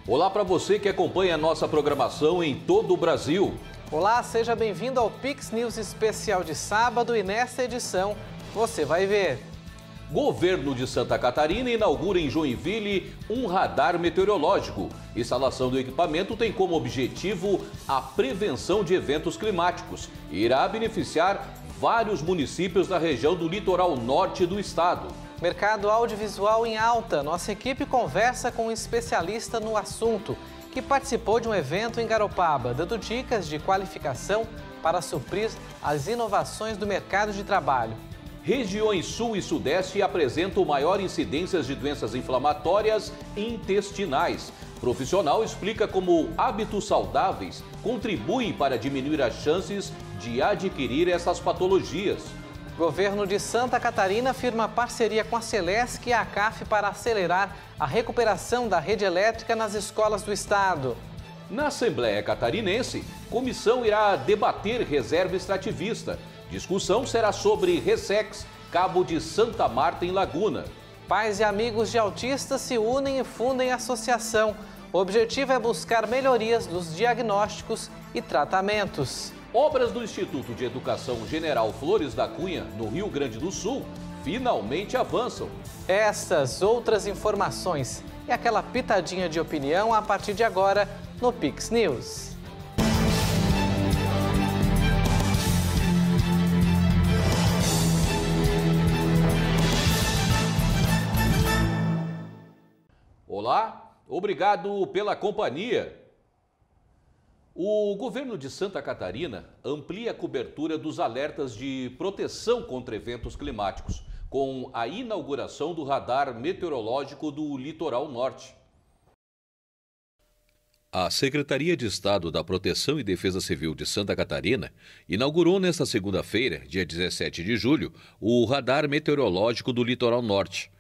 Olá para você que acompanha a nossa programação em todo o Brasil. Olá, seja bem-vindo ao Pix News especial de sábado e nesta edição você vai ver. Governo de Santa Catarina inaugura em Joinville um radar meteorológico. Instalação do equipamento tem como objetivo a prevenção de eventos climáticos e irá beneficiar vários municípios da região do litoral norte do estado. Mercado audiovisual em alta. Nossa equipe conversa com um especialista no assunto que participou de um evento em Garopaba, dando dicas de qualificação para suprir as inovações do mercado de trabalho. Regiões Sul e Sudeste apresentam maior incidências de doenças inflamatórias intestinais. Profissional explica como hábitos saudáveis contribuem para diminuir as chances de adquirir essas patologias. Governo de Santa Catarina firma parceria com a Celesc e a CAF para acelerar a recuperação da rede elétrica nas escolas do estado. Na Assembleia Catarinense, comissão irá debater reserva extrativista. Discussão será sobre Ressex, Cabo de Santa Marta, em Laguna. Pais e amigos de autistas se unem e fundem associação. O objetivo é buscar melhorias dos diagnósticos e tratamentos. Obras do Instituto de Educação General Flores da Cunha, no Rio Grande do Sul, finalmente avançam. Essas outras informações e aquela pitadinha de opinião a partir de agora no Pix News. Olá, obrigado pela companhia. O governo de Santa Catarina amplia a cobertura dos alertas de proteção contra eventos climáticos, com a inauguração do radar meteorológico do Litoral Norte. A Secretaria de Estado da Proteção e Defesa Civil de Santa Catarina inaugurou nesta segunda-feira, dia 17 de julho, o radar meteorológico do Litoral Norte.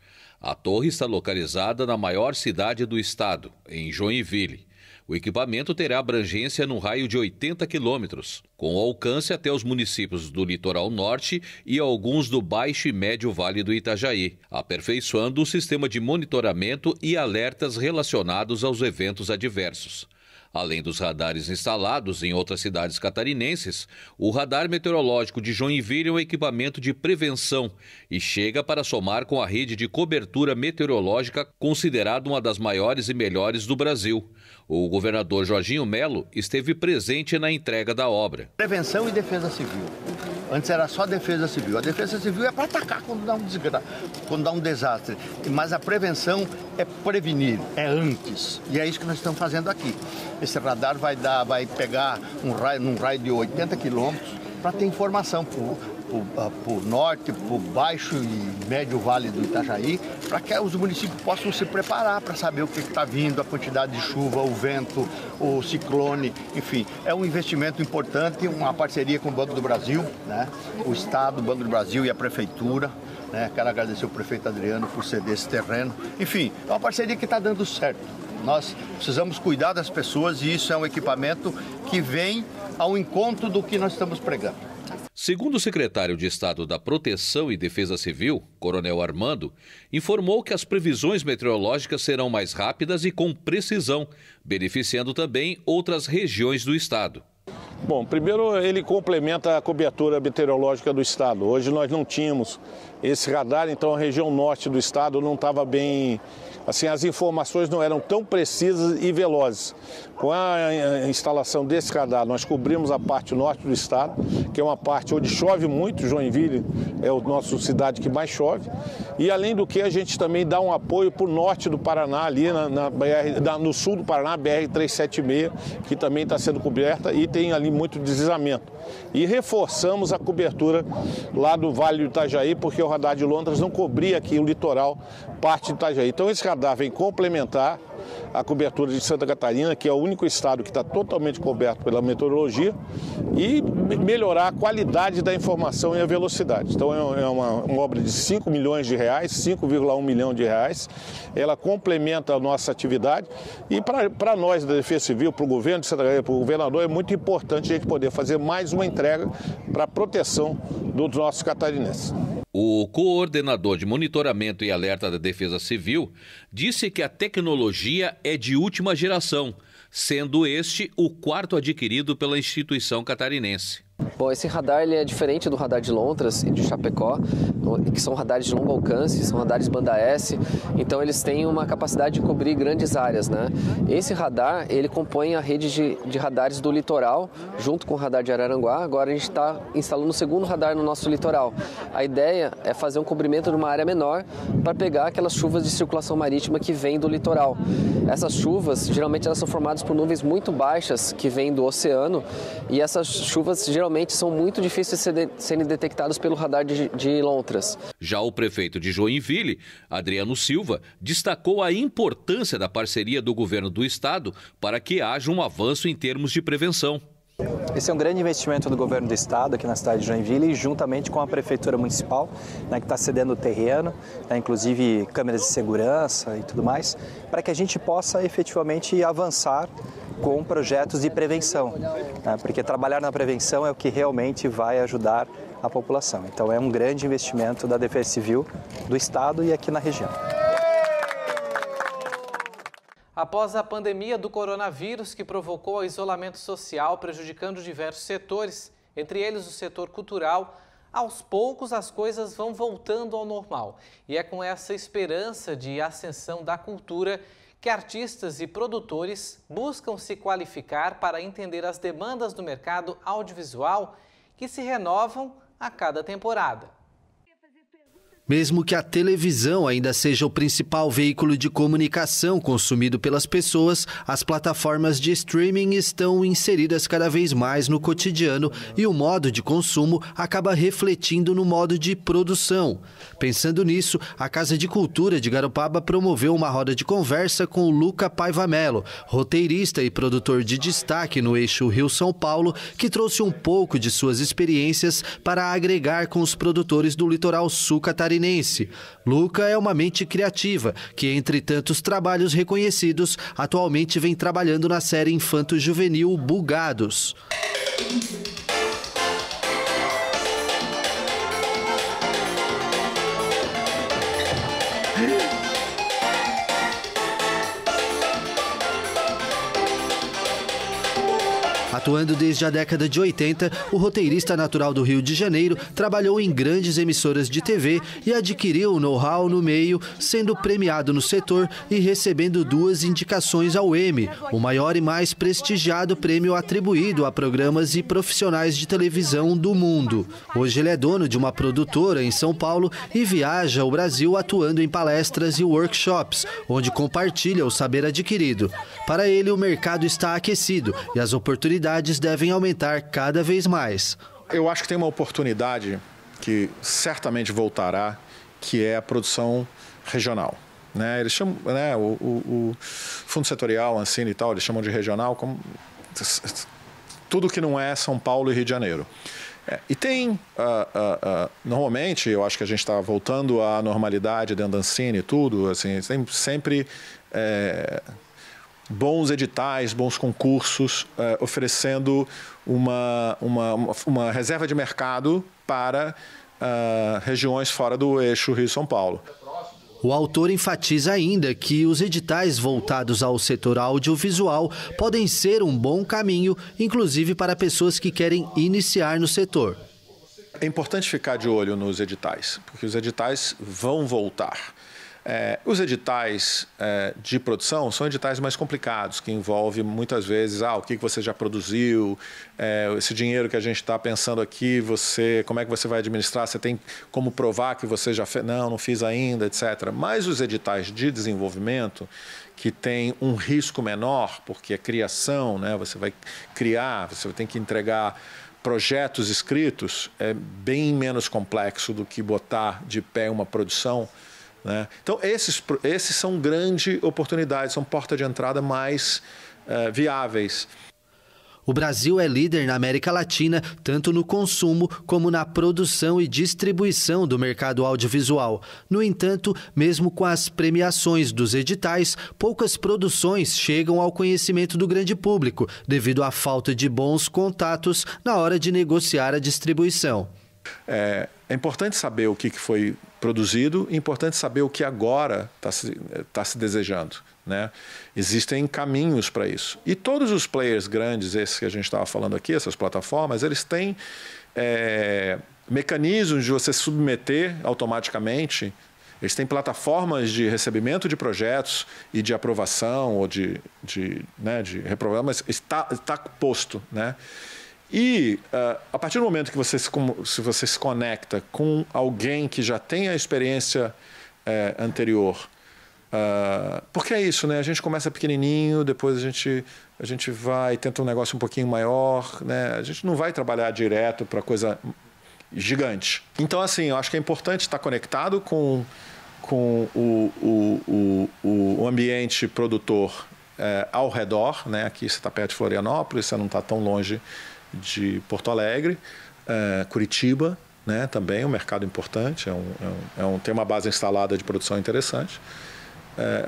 A torre está localizada na maior cidade do estado, em Joinville. O equipamento terá abrangência num raio de 80 quilômetros, com alcance até os municípios do Litoral Norte e alguns do Baixo e Médio Vale do Itajaí, aperfeiçoando o sistema de monitoramento e alertas relacionados aos eventos adversos. Além dos radares instalados em outras cidades catarinenses, o radar meteorológico de Joinville é um equipamento de prevenção e chega para somar com a rede de cobertura meteorológica considerada uma das maiores e melhores do Brasil. O governador Jorginho Melo esteve presente na entrega da obra. Prevenção e defesa civil. Antes era só defesa civil. A defesa civil é para atacar quando dá um desastre. Mas a prevenção é prevenir, é antes. E é isso que nós estamos fazendo aqui. Esse radar vai pegar num raio de 80 quilômetros para ter informação para o norte, para o baixo e médio vale do Itajaí, para que os municípios possam se preparar para saber o que está vindo, a quantidade de chuva, o vento, o ciclone, enfim. É um investimento importante, uma parceria com o Banco do Brasil, né? O Estado, o Banco do Brasil e a Prefeitura. Quero agradecer o prefeito Adriano por ceder esse terreno. Enfim, é uma parceria que está dando certo. Nós precisamos cuidar das pessoas e isso é um equipamento que vem ao encontro do que nós estamos pregando. Segundo o secretário de Estado da Proteção e Defesa Civil, Coronel Armando, informou que as previsões meteorológicas serão mais rápidas e com precisão, beneficiando também outras regiões do estado. Bom, primeiro ele complementa a cobertura meteorológica do estado. Hoje nós não tínhamos esse radar, então a região norte do estado não estava bem... Assim, as informações não eram tão precisas e velozes. Com a instalação desse radar, nós cobrimos a parte norte do estado, que é uma parte onde chove muito. Joinville é a nossa cidade que mais chove. E, além do que, a gente também dá um apoio para o norte do Paraná, ali no sul do Paraná, BR-376, que também está sendo coberta e tem ali muito deslizamento. E reforçamos a cobertura lá do Vale do Itajaí, porque o radar de Londres não cobria aqui o litoral, parte do Itajaí. Então, esse radar vem complementar a cobertura de Santa Catarina, que é o único estado que está totalmente coberto pela meteorologia, e melhorar a qualidade da informação e a velocidade. Então é uma obra de 5 milhões de reais, 5,1 milhão de reais. Ela complementa a nossa atividade e para nós da Defesa Civil, para o governo de Santa Catarina, para o governador, é muito importante a gente poder fazer mais uma entrega para a proteção dos nossos catarinenses. O coordenador de monitoramento e alerta da Defesa Civil disse que a tecnologia é de última geração, sendo este o 4º adquirido pela instituição catarinense. Bom, esse radar ele é diferente do radar de Lontras e de Chapecó, que são radares de longo alcance, são radares banda S, então eles têm uma capacidade de cobrir grandes áreas, né? Esse radar, ele compõe a rede de radares do litoral, junto com o radar de Araranguá. Agora a gente está instalando o 2º radar no nosso litoral. A ideia é fazer um cobrimento de uma área menor para pegar aquelas chuvas de circulação marítima que vêm do litoral. Essas chuvas, geralmente elas são formadas por nuvens muito baixas que vêm do oceano, e essas chuvas geralmente são muito difíceis de serem detectadas pelo radar de Lontras. Já o prefeito de Joinville, Adriano Silva, destacou a importância da parceria do governo do estado para que haja um avanço em termos de prevenção. Esse é um grande investimento do governo do estado aqui na cidade de Joinville, juntamente com a prefeitura municipal, né, que está cedendo o terreno, né, inclusive câmeras de segurança e tudo mais, para que a gente possa efetivamente avançar com projetos de prevenção, né, porque trabalhar na prevenção é o que realmente vai ajudar a população. Então é um grande investimento da Defesa Civil do estado e aqui na região. Após a pandemia do coronavírus, que provocou o isolamento social, prejudicando diversos setores, entre eles o setor cultural, aos poucos as coisas vão voltando ao normal. E é com essa esperança de ascensão da cultura que artistas e produtores buscam se qualificar para entender as demandas do mercado audiovisual, que se renovam a cada temporada. Mesmo que a televisão ainda seja o principal veículo de comunicação consumido pelas pessoas, as plataformas de streaming estão inseridas cada vez mais no cotidiano e o modo de consumo acaba refletindo no modo de produção. Pensando nisso, a Casa de Cultura de Garopaba promoveu uma roda de conversa com o Luca Paiva Melo, roteirista e produtor de destaque no eixo Rio-São Paulo, que trouxe um pouco de suas experiências para agregar com os produtores do litoral sul catarinense. Luca é uma mente criativa que, entre tantos trabalhos reconhecidos, atualmente vem trabalhando na série infanto-juvenil Bugados. Atuando desde a década de 80, o roteirista natural do Rio de Janeiro trabalhou em grandes emissoras de TV e adquiriu know-how no meio, sendo premiado no setor e recebendo 2 indicações ao Emmy, o maior e mais prestigiado prêmio atribuído a programas e profissionais de televisão do mundo. Hoje ele é dono de uma produtora em São Paulo e viaja o Brasil atuando em palestras e workshops, onde compartilha o saber adquirido. Para ele, o mercado está aquecido e as oportunidades devem aumentar cada vez mais. Eu acho que tem uma oportunidade que certamente voltará, que é a produção regional. Né? Eles chamam, né, o Fundo Setorial, Ancine e tal, eles chamam de regional como tudo que não é São Paulo e Rio de Janeiro. E tem, normalmente, eu acho que a gente está voltando à normalidade dentro da Ancine e tudo, assim, tem sempre bons editais, bons concursos, oferecendo uma reserva de mercado para regiões fora do eixo Rio-São Paulo. O autor enfatiza ainda que os editais voltados ao setor audiovisual podem ser um bom caminho, inclusive para pessoas que querem iniciar no setor. É importante ficar de olho nos editais, porque os editais vão voltar. Os editais de produção são editais mais complicados, que envolvem muitas vezes o que você já produziu, esse dinheiro que a gente está pensando aqui, como é que você vai administrar, você tem como provar que você já fez, não fiz ainda, etc. Mas os editais de desenvolvimento, que tem um risco menor, porque é criação, né? Você vai criar, você tem que entregar projetos escritos, é bem menos complexo do que botar de pé uma produção. Né? Então, esses são grandes oportunidades, são portas de entrada mais viáveis. O Brasil é líder na América Latina, tanto no consumo como na produção e distribuição do mercado audiovisual. No entanto, mesmo com as premiações dos editais, poucas produções chegam ao conhecimento do grande público, devido à falta de bons contatos na hora de negociar a distribuição. É importante saber o que foi produzido, é importante saber o que agora está se desejando, né? Existem caminhos para isso. E todos os players grandes, esses que a gente estava falando aqui, essas plataformas, eles têm mecanismos de você submeter automaticamente. Eles têm plataformas de recebimento de projetos e de aprovação ou de reprovação, mas está posto, né? E a partir do momento que você se conecta com alguém que já tem a experiência anterior, porque é isso, né? A gente começa pequenininho, depois a gente vai, tenta um negócio um pouquinho maior, né? A gente não vai trabalhar direto para coisa gigante. Então, assim, eu acho que é importante estar conectado com o ambiente produtor ao redor, né? Aqui você está perto de Florianópolis, você não está tão longe de Porto Alegre, Curitiba, né? Também é um mercado importante, tem uma base instalada de produção interessante.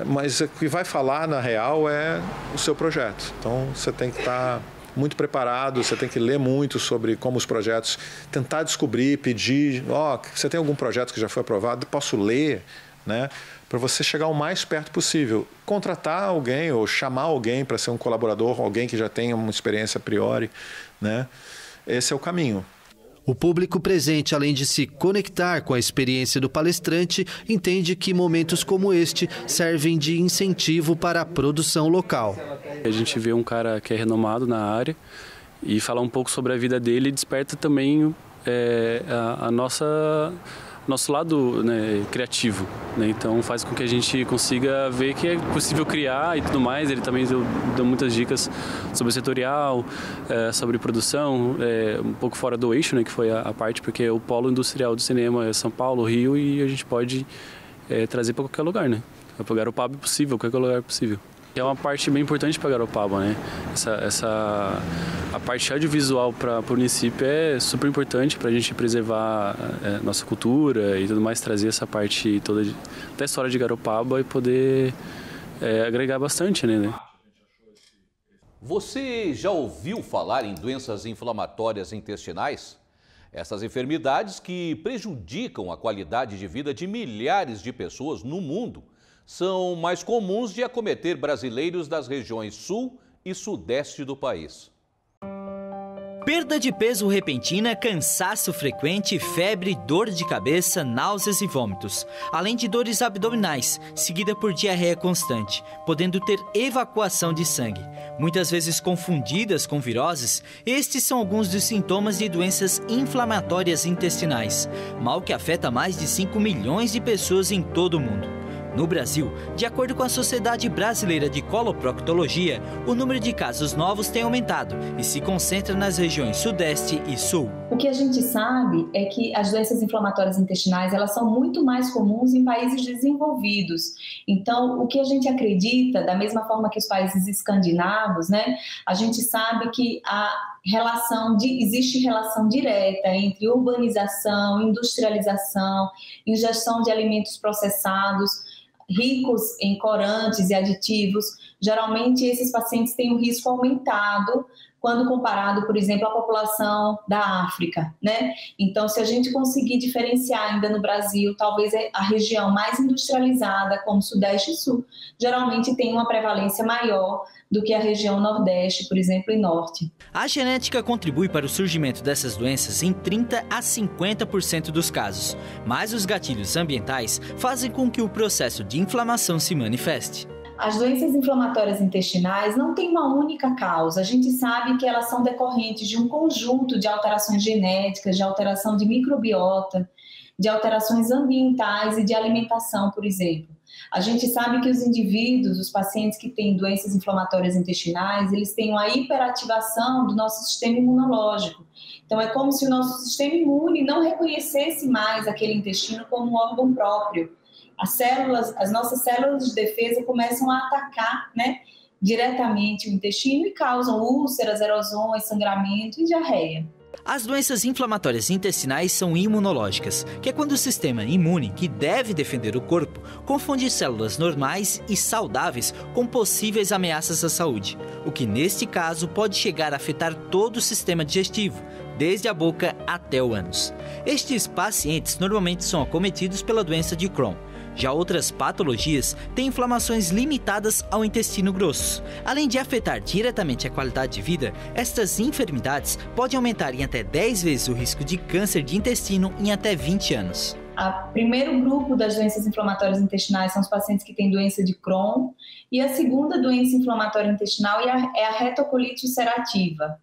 Mas o que vai falar, na real, é o seu projeto. Então, você tem que estar muito preparado, você tem que ler muito sobre como os projetos, tentar descobrir, pedir, você tem algum projeto que já foi aprovado, posso ler, né? Para você chegar o mais perto possível. Contratar alguém ou chamar alguém para ser um colaborador, alguém que já tenha uma experiência a priori, né? Esse é o caminho. O público presente, além de se conectar com a experiência do palestrante, entende que momentos como este servem de incentivo para a produção local. A gente vê um cara que é renomado na área e falar um pouco sobre a vida dele desperta também nosso lado, né, criativo, né? Então faz com que a gente consiga ver que é possível criar e tudo mais. Ele também deu muitas dicas sobre setorial, sobre produção, um pouco fora do eixo, né, que foi a parte, porque o polo industrial do cinema é São Paulo, Rio, e a gente pode trazer para qualquer lugar, né? Para Garopaba é possível, qualquer lugar é possível. É uma parte bem importante para Garopaba, né? A parte audiovisual para o município é super importante para a gente preservar nossa cultura e tudo mais, trazer essa parte toda da história de Garopaba e poder agregar bastante, né? Você já ouviu falar em doenças inflamatórias intestinais? Essas enfermidades que prejudicam a qualidade de vida de milhares de pessoas no mundo são mais comuns de acometer brasileiros das regiões sul e sudeste do país. Perda de peso repentina, cansaço frequente, febre, dor de cabeça, náuseas e vômitos, além de dores abdominais, seguida por diarreia constante, podendo ter evacuação de sangue. Muitas vezes confundidas com viroses, estes são alguns dos sintomas de doenças inflamatórias intestinais, mal que afeta mais de 5 milhões de pessoas em todo o mundo. No Brasil, de acordo com a Sociedade Brasileira de Coloproctologia, o número de casos novos tem aumentado e se concentra nas regiões Sudeste e Sul. O que a gente sabe é que as doenças inflamatórias intestinais elas são muito mais comuns em países desenvolvidos. Então, o que a gente acredita, da mesma forma que os países escandinavos, né, a gente sabe que existe relação direta entre urbanização, industrialização, ingestão de alimentos processados, ricos em corantes e aditivos. Geralmente esses pacientes têm um risco aumentado quando comparado, por exemplo, à população da África, né? Então, se a gente conseguir diferenciar ainda no Brasil, talvez a região mais industrializada, como Sudeste e Sul, geralmente tem uma prevalência maior do que a região Nordeste, por exemplo, e Norte. A genética contribui para o surgimento dessas doenças em 30% a 50% dos casos, mas os gatilhos ambientais fazem com que o processo de inflamação se manifeste. As doenças inflamatórias intestinais não têm uma única causa. A gente sabe que elas são decorrentes de um conjunto de alterações genéticas, de alteração de microbiota, de alterações ambientais e de alimentação, por exemplo. A gente sabe que os indivíduos, os pacientes que têm doenças inflamatórias intestinais, eles têm uma hiperativação do nosso sistema imunológico. Então, é como se o nosso sistema imune não reconhecesse mais aquele intestino como um órgão próprio. As nossas células de defesa começam a atacar, né, diretamente o intestino e causam úlceras, erosões, sangramento e diarreia. As doenças inflamatórias intestinais são imunológicas, que é quando o sistema imune, que deve defender o corpo, confunde células normais e saudáveis com possíveis ameaças à saúde, o que neste caso pode chegar a afetar todo o sistema digestivo, desde a boca até o ânus. Estes pacientes normalmente são acometidos pela doença de Crohn. Já outras patologias têm inflamações limitadas ao intestino grosso. Além de afetar diretamente a qualidade de vida, estas enfermidades podem aumentar em até 10 vezes o risco de câncer de intestino em até 20 anos. O primeiro grupo das doenças inflamatórias intestinais são os pacientes que têm doença de Crohn, e a segunda doença inflamatória intestinal é a retocolite ulcerativa.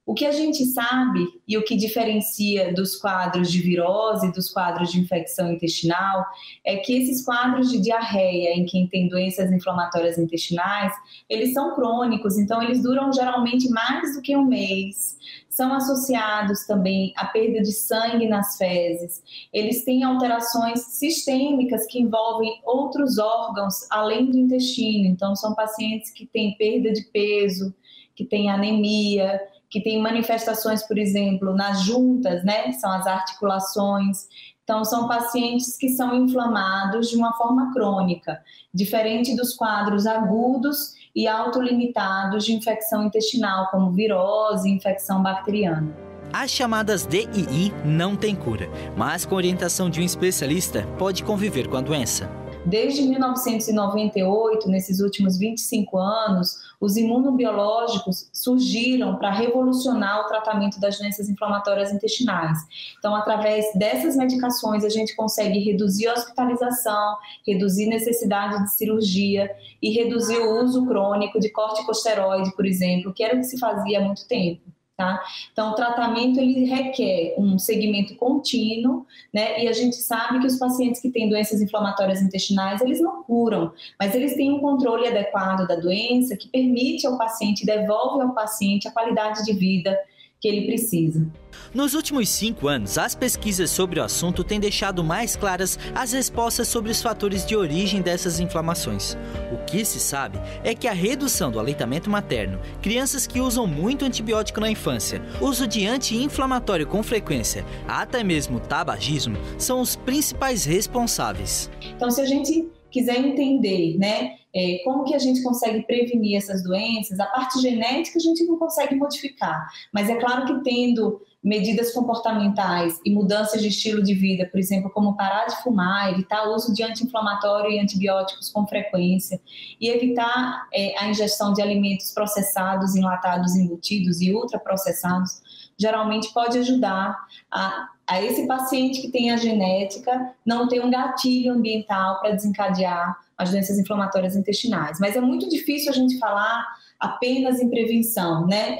O que a gente sabe e o que diferencia dos quadros de virose e dos quadros de infecção intestinal é que esses quadros de diarreia em quem tem doenças inflamatórias intestinais, eles são crônicos, então eles duram geralmente mais do que um mês. São associados também à perda de sangue nas fezes. Eles têm alterações sistêmicas que envolvem outros órgãos além do intestino. Então são pacientes que têm perda de peso, que têm anemia, que tem manifestações, por exemplo, nas juntas, né, que são as articulações. Então, são pacientes que são inflamados de uma forma crônica, diferente dos quadros agudos e autolimitados de infecção intestinal, como virose e infecção bacteriana. As chamadas DII não têm cura, mas com orientação de um especialista pode conviver com a doença. Desde 1998, nesses últimos 25 anos, os imunobiológicos surgiram para revolucionar o tratamento das doenças inflamatórias intestinais. Então, através dessas medicações, a gente consegue reduzir a hospitalização, reduzir necessidade de cirurgia e reduzir o uso crônico de corticosteroide, por exemplo, que era o que se fazia há muito tempo. Tá? Então, o tratamento ele requer um segmento contínuo, né? E a gente sabe que os pacientes que têm doenças inflamatórias intestinais, eles não curam, mas eles têm um controle adequado da doença que permite ao paciente, devolve ao paciente a qualidade de vida que ele precisa. Nos últimos 5 anos, as pesquisas sobre o assunto têm deixado mais claras as respostas sobre os fatores de origem dessas inflamações. O que se sabe é que a redução do aleitamento materno, crianças que usam muito antibiótico na infância, uso de anti-inflamatório com frequência, até mesmo tabagismo, são os principais responsáveis. Então, se a gente quiser entender, né, como que a gente consegue prevenir essas doenças, a parte genética a gente não consegue modificar, mas é claro que tendo medidas comportamentais e mudanças de estilo de vida, por exemplo, como parar de fumar, evitar o uso de anti-inflamatório e antibióticos com frequência e evitar a ingestão de alimentos processados, enlatados, embutidos e ultraprocessados, geralmente pode ajudar a esse paciente que tem a genética não ter um gatilho ambiental para desencadear as doenças inflamatórias intestinais. Mas é muito difícil a gente falar apenas em prevenção, né?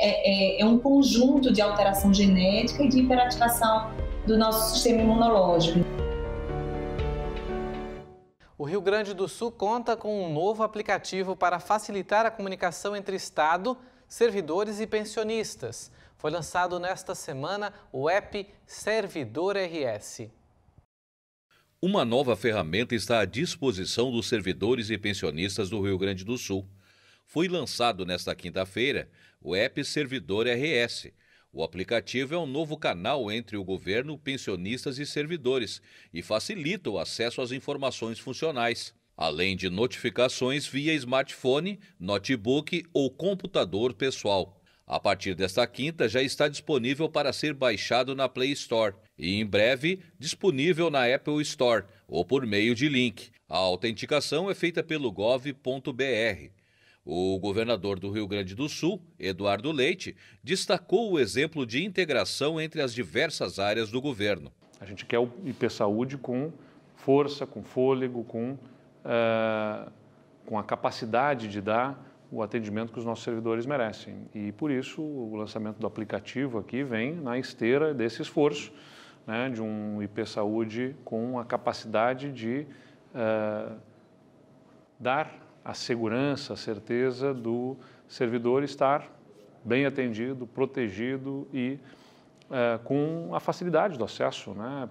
É um conjunto de alteração genética e de hiperativação do nosso sistema imunológico. O Rio Grande do Sul conta com um novo aplicativo para facilitar a comunicação entre Estado, servidores e pensionistas. Foi lançado nesta semana o app Servidor RS. Uma nova ferramenta está à disposição dos servidores e pensionistas do Rio Grande do Sul. Foi lançado nesta quinta-feira o app Servidor RS. O aplicativo é um novo canal entre o governo, pensionistas e servidores e facilita o acesso às informações funcionais, além de notificações via smartphone, notebook ou computador pessoal. A partir desta quinta já está disponível para ser baixado na Play Store e em breve disponível na Apple Store ou por meio de link. A autenticação é feita pelo gov.br. O governador do Rio Grande do Sul, Eduardo Leite, destacou o exemplo de integração entre as diversas áreas do governo. A gente quer o IP Saúde com força, com fôlego, com a capacidade de dar o atendimento que os nossos servidores merecem. E, por isso, o lançamento do aplicativo aqui vem na esteira desse esforço, né, de um IP Saúde com a capacidade de dar a segurança, a certeza do servidor estar bem atendido, protegido e com a facilidade do acesso, né,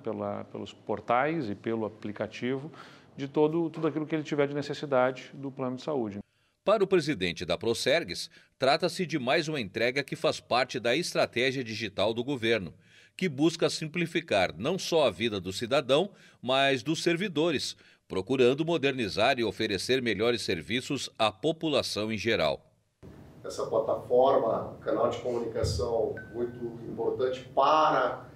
pelos portais e pelo aplicativo de tudo aquilo que ele tiver de necessidade do plano de saúde. Para o presidente da Procergs, trata-se de mais uma entrega que faz parte da estratégia digital do governo, que busca simplificar não só a vida do cidadão, mas dos servidores, procurando modernizar e oferecer melhores serviços à população em geral. essa plataforma, canal de comunicação muito importante para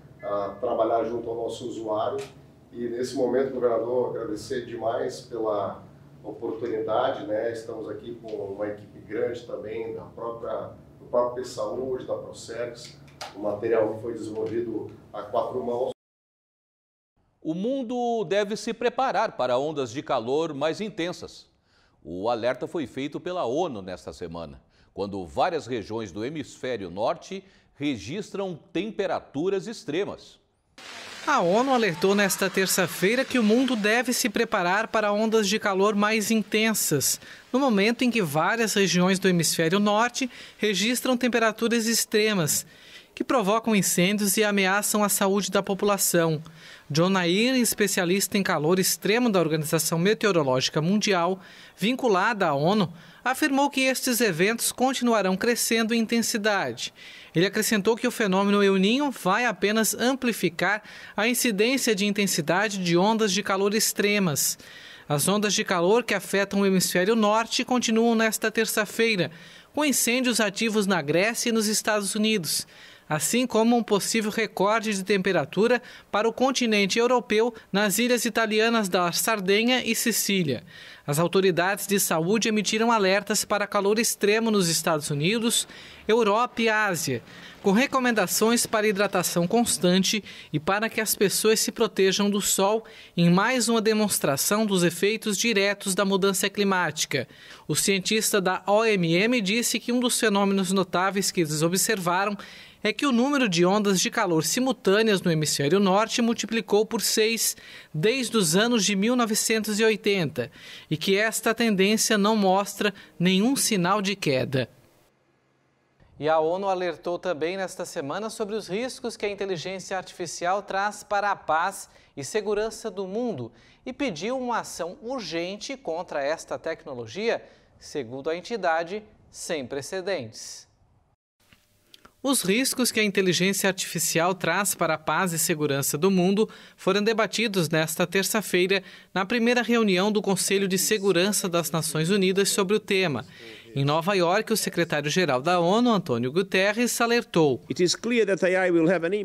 trabalhar junto ao nosso usuário. E nesse momento, governador, agradecer demais pela oportunidade, né? Estamos aqui com uma equipe grande também do próprio P-Saúde, da Procerx, o material que foi desenvolvido a 4 mãos. O mundo deve se preparar para ondas de calor mais intensas. O alerta foi feito pela ONU nesta semana, quando várias regiões do hemisfério norte registram temperaturas extremas. A ONU alertou nesta terça-feira que o mundo deve se preparar para ondas de calor mais intensas, no momento em que várias regiões do hemisfério norte registram temperaturas extremas, que provocam incêndios e ameaçam a saúde da população. John Nair, especialista em calor extremo da Organização Meteorológica Mundial, vinculada à ONU, afirmou que estes eventos continuarão crescendo em intensidade. Ele acrescentou que o fenômeno El Niño vai apenas amplificar a incidência de intensidade de ondas de calor extremas. As ondas de calor que afetam o hemisfério norte continuam nesta terça-feira, com incêndios ativos na Grécia e nos Estados Unidos, assim como um possível recorde de temperatura para o continente europeu nas ilhas italianas da Sardenha e Sicília. As autoridades de saúde emitiram alertas para calor extremo nos Estados Unidos, Europa e Ásia, com recomendações para hidratação constante e para que as pessoas se protejam do sol, em mais uma demonstração dos efeitos diretos da mudança climática. O cientista da OMM disse que um dos fenômenos notáveis que eles observaram é que o número de ondas de calor simultâneas no hemisfério norte multiplicou por 6 desde os anos de 1980 e que esta tendência não mostra nenhum sinal de queda. E a ONU alertou também nesta semana sobre os riscos que a inteligência artificial traz para a paz e segurança do mundo e pediu uma ação urgente contra esta tecnologia, segundo a entidade, sem precedentes. Os riscos que a inteligência artificial traz para a paz e segurança do mundo foram debatidos nesta terça-feira na primeira reunião do Conselho de Segurança das Nações Unidas sobre o tema. Em Nova York, o secretário-geral da ONU, Antônio Guterres, alertou: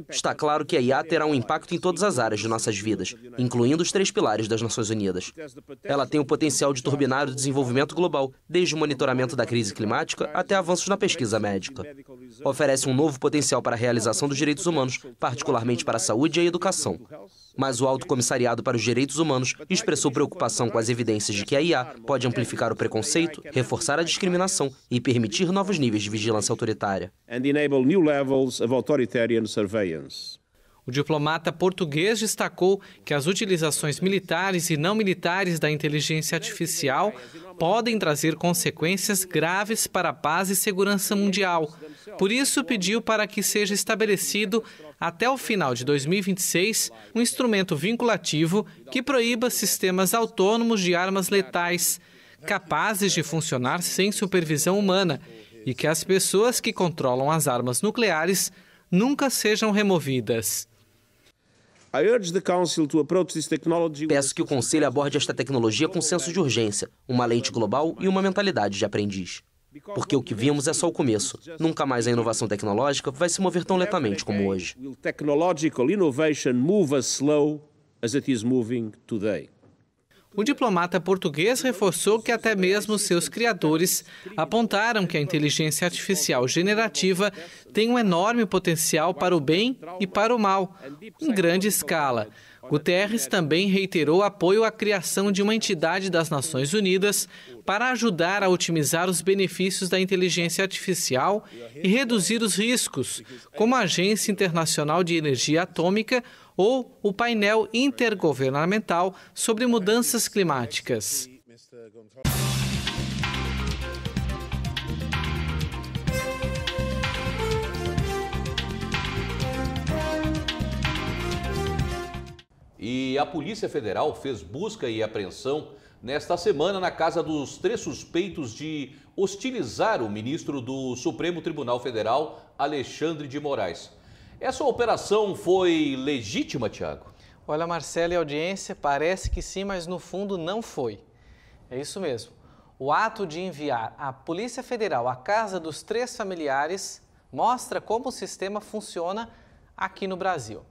Está claro que a IA terá um impacto em todas as áreas de nossas vidas, incluindo os 3 pilares das Nações Unidas. Ela tem o potencial de turbinar o desenvolvimento global, desde o monitoramento da crise climática até avanços na pesquisa médica. Oferece um novo potencial para a realização dos direitos humanos, particularmente para a saúde e a educação. Mas o Alto Comissariado para os Direitos Humanos expressou preocupação com as evidências de que a IA pode amplificar o preconceito, reforçar a discriminação e permitir novos níveis de vigilância autoritária. O diplomata português destacou que as utilizações militares e não militares da inteligência artificial podem trazer consequências graves para a paz e segurança mundial. Por isso, pediu para que seja estabelecido, até o final de 2026, um instrumento vinculativo que proíba sistemas autônomos de armas letais, capazes de funcionar sem supervisão humana, e que as pessoas que controlam as armas nucleares nunca sejam removidas. Peço que o Conselho aborde esta tecnologia com senso de urgência, uma lente global e uma mentalidade de aprendiz. Porque o que vimos é só o começo. Nunca mais a inovação tecnológica vai se mover tão lentamente como hoje. O diplomata português reforçou que até mesmo seus criadores apontaram que a inteligência artificial generativa tem um enorme potencial para o bem e para o mal, em grande escala. Guterres também reiterou apoio à criação de uma entidade das Nações Unidas para ajudar a otimizar os benefícios da inteligência artificial e reduzir os riscos, como a Agência Internacional de Energia Atômica ou o painel intergovernamental sobre mudanças climáticas. E a Polícia Federal fez busca e apreensão nesta semana na casa dos 3 suspeitos de hostilizar o ministro do Supremo Tribunal Federal, Alexandre de Moraes. Essa operação foi legítima, Tiago? Olha, Marcelo e audiência, parece que sim, mas no fundo não foi. É isso mesmo. O ato de enviar a Polícia Federal à casa dos 3 familiares mostra como o sistema funciona aqui no Brasil.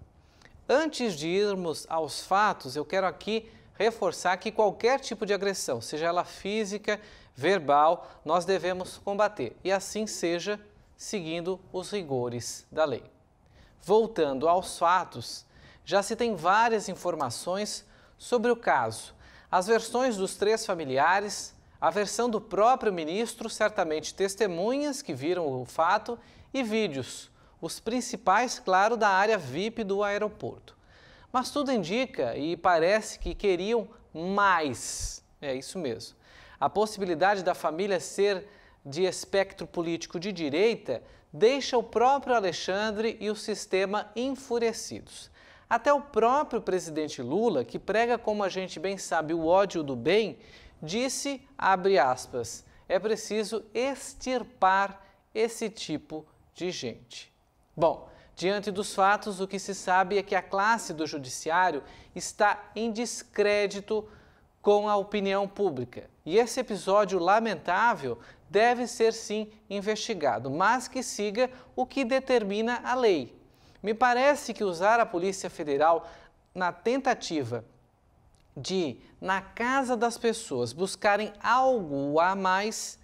Antes de irmos aos fatos, eu quero aqui reforçar que qualquer tipo de agressão, seja ela física, verbal, nós devemos combater, e assim seja, seguindo os rigores da lei. Voltando aos fatos, já se tem várias informações sobre o caso. As versões dos 3 familiares, a versão do próprio ministro, certamente testemunhas que viram o fato e vídeos, os principais, claro, da área VIP do aeroporto. Mas tudo indica e parece que queriam mais. É isso mesmo. A possibilidade da família ser de espectro político de direita deixa o próprio Alexandre e o sistema enfurecidos. Até o próprio presidente Lula, que prega, como a gente bem sabe, o ódio do bem, disse, abre aspas, é preciso extirpar esse tipo de gente. Bom, diante dos fatos, o que se sabe é que a classe do judiciário está em descrédito com a opinião pública. E esse episódio lamentável deve ser sim investigado, mas que siga o que determina a lei. Me parece que usar a Polícia Federal na tentativa de, na casa das pessoas, buscarem algo a mais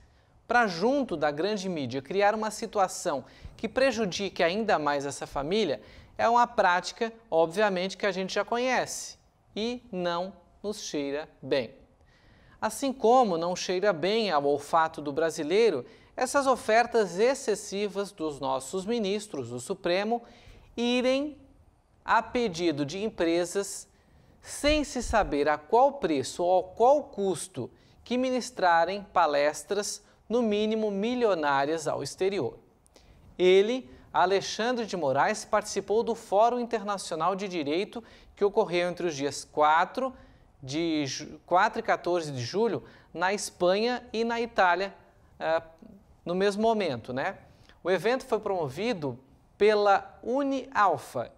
para junto da grande mídia, criar uma situação que prejudique ainda mais essa família, é uma prática, obviamente, que a gente já conhece e não nos cheira bem. Assim como não cheira bem ao olfato do brasileiro essas ofertas excessivas dos nossos ministros do Supremo irem a pedido de empresas sem se saber a qual preço ou a qual custo que ministrarem palestras, no mínimo milionárias, ao exterior. Ele, Alexandre de Moraes, participou do Fórum Internacional de Direito que ocorreu entre os dias 4 e 14 de julho na Espanha e na Itália no mesmo momento, né? O evento foi promovido pela Unialfa,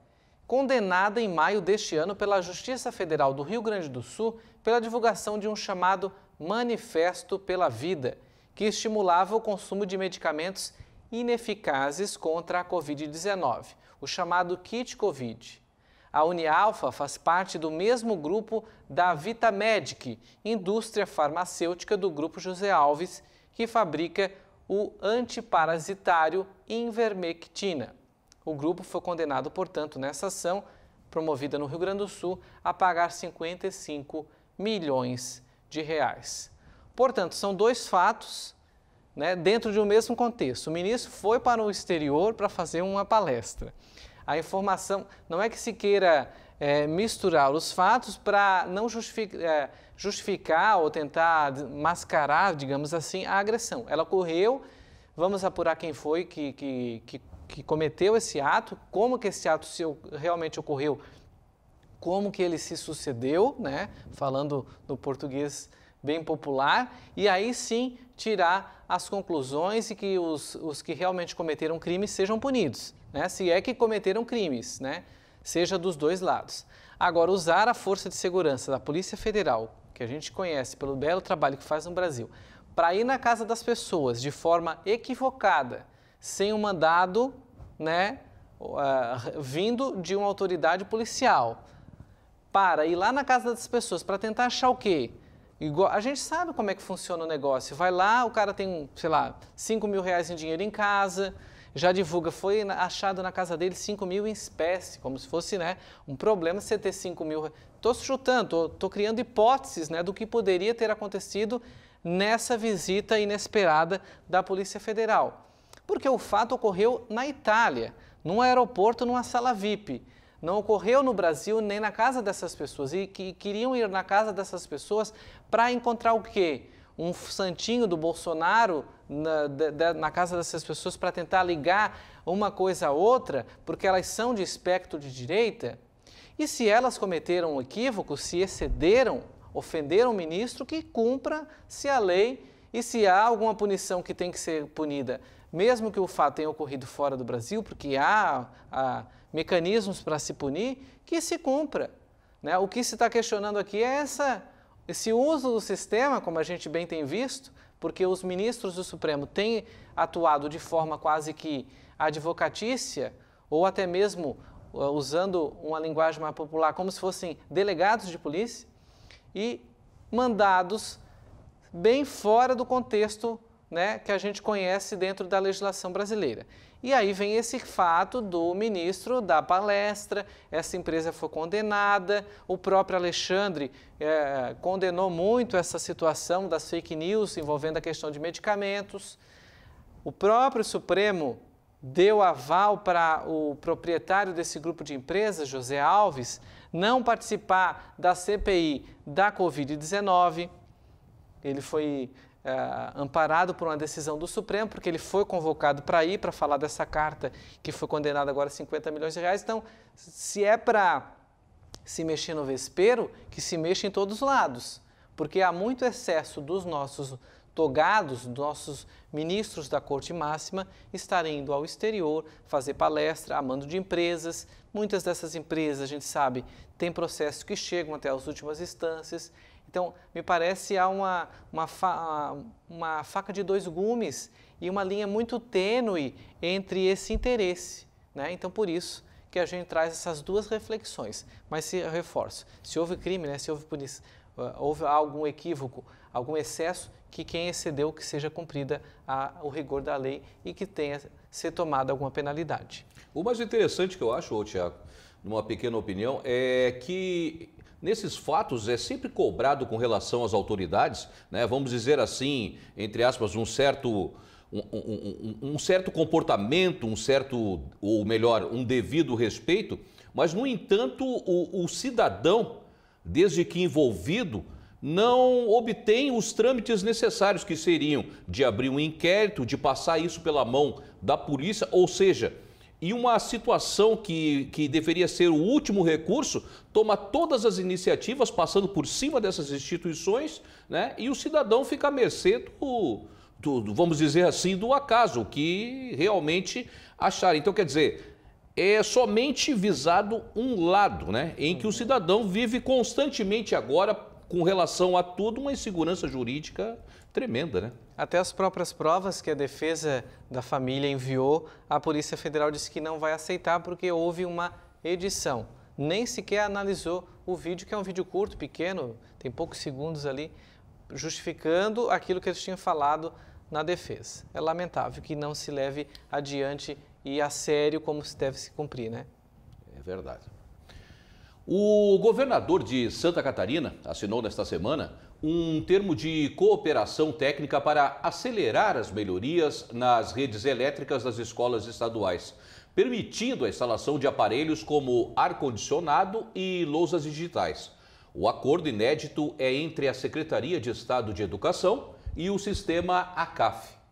condenada em maio deste ano pela Justiça Federal do Rio Grande do Sul pela divulgação de um chamado Manifesto pela Vida, que estimulava o consumo de medicamentos ineficazes contra a Covid-19, o chamado Kit Covid. A Unialfa faz parte do mesmo grupo da Vitamedic, indústria farmacêutica do Grupo José Alves, que fabrica o antiparasitário Ivermectina. O grupo foi condenado, portanto, nessa ação, promovida no Rio Grande do Sul, a pagar 55 milhões de reais. Portanto, são dois fatos, né, dentro de um mesmo contexto. O ministro foi para o exterior para fazer uma palestra. A informação não é que se queira misturar os fatos para não justificar ou tentar mascarar, digamos assim, a agressão. Ela ocorreu, vamos apurar quem foi que cometeu esse ato, como que esse ato realmente ocorreu, como que ele se sucedeu, né? Falando no português bem popular, e aí sim tirar as conclusões e que os que realmente cometeram crimes sejam punidos, né? Se é que cometeram crimes, né? Seja dos dois lados. Agora, usar a força de segurança da Polícia Federal, que a gente conhece pelo belo trabalho que faz no Brasil, para ir na casa das pessoas de forma equivocada, sem um mandado, né, vindo de uma autoridade policial, para ir lá na casa das pessoas para tentar achar o quê? A gente sabe como é que funciona o negócio. Vai lá, o cara tem, sei lá, 5 mil reais em dinheiro em casa, já divulga, foi achado na casa dele 5 mil em espécie, como se fosse, né, um problema você ter 5 mil. Estou chutando, estou criando hipóteses, né, do que poderia ter acontecido nessa visita inesperada da Polícia Federal. Porque o fato ocorreu na Itália, num aeroporto, numa sala VIP. Não ocorreu no Brasil nem na casa dessas pessoas. E que queriam ir na casa dessas pessoas para encontrar o quê? Um santinho do Bolsonaro na casa dessas pessoas para tentar ligar uma coisa a outra, porque elas são de espectro de direita? E se elas cometeram um equívoco, se excederam, ofenderam o ministro, que cumpra-se a lei, e se há alguma punição que tem que ser punida, mesmo que o fato tenha ocorrido fora do Brasil, porque há mecanismos para se punir, que se cumpra, né? O que se está questionando aqui é essa esse uso do sistema, como a gente bem tem visto, porque os ministros do Supremo têm atuado de forma quase que advocatícia, ou até mesmo usando uma linguagem mais popular, como se fossem delegados de polícia, e mandados bem fora do contexto, né, que a gente conhece dentro da legislação brasileira. E aí vem esse fato do ministro dar palestra, essa empresa foi condenada, o próprio Alexandre condenou muito essa situação das fake news envolvendo a questão de medicamentos. O próprio Supremo deu aval para o proprietário desse grupo de empresas, José Alves, não participar da CPI da Covid-19. Ele foi amparado por uma decisão do Supremo, porque ele foi convocado para ir, para falar dessa carta que foi condenada agora a 50 milhões de reais. Então, se é para se mexer no vespeiro, que se mexa em todos os lados, porque há muito excesso dos nossos togados, dos nossos ministros da Corte Máxima, estarem indo ao exterior, fazer palestra a mando de empresas. Muitas dessas empresas, a gente sabe, têm processos que chegam até as últimas instâncias. Então, me parece há uma faca de dois gumes e uma linha muito tênue entre esse interesse, né? Então, por isso que a gente traz essas duas reflexões. Mas se eu reforço, se houve crime, né? Se houve algum equívoco, algum excesso, que quem excedeu que seja cumprida o rigor da lei e que tenha ser tomada alguma penalidade. O mais interessante que eu acho, Tiago, numa pequena opinião, é que nesses fatos é sempre cobrado com relação às autoridades, né? Vamos dizer assim, entre aspas, um certo comportamento, ou melhor, um devido respeito, mas, no entanto, o cidadão, desde que envolvido, não obtém os trâmites necessários, que seriam de abrir um inquérito, de passar isso pela mão da polícia, ou seja, em uma situação que deveria ser o último recurso, toma todas as iniciativas passando por cima dessas instituições, né? E o cidadão fica à mercê vamos dizer assim, do acaso, que realmente achar. Então, quer dizer, é somente visado um lado, né? Em que o cidadão vive constantemente agora, com relação a tudo, uma insegurança jurídica tremenda, né? Até as próprias provas que a defesa da família enviou, a Polícia Federal disse que não vai aceitar porque houve uma edição. Nem sequer analisou o vídeo, que é um vídeo curto, pequeno, tem poucos segundos ali, justificando aquilo que eles tinham falado na defesa. É lamentável que não se leve adiante e a sério como se deve se cumprir, né? É verdade. O governador de Santa Catarina assinou nesta semana um termo de cooperação técnica para acelerar as melhorias nas redes elétricas das escolas estaduais, permitindo a instalação de aparelhos como ar-condicionado e lousas digitais. O acordo inédito é entre a Secretaria de Estado de Educação e o sistema ACAF.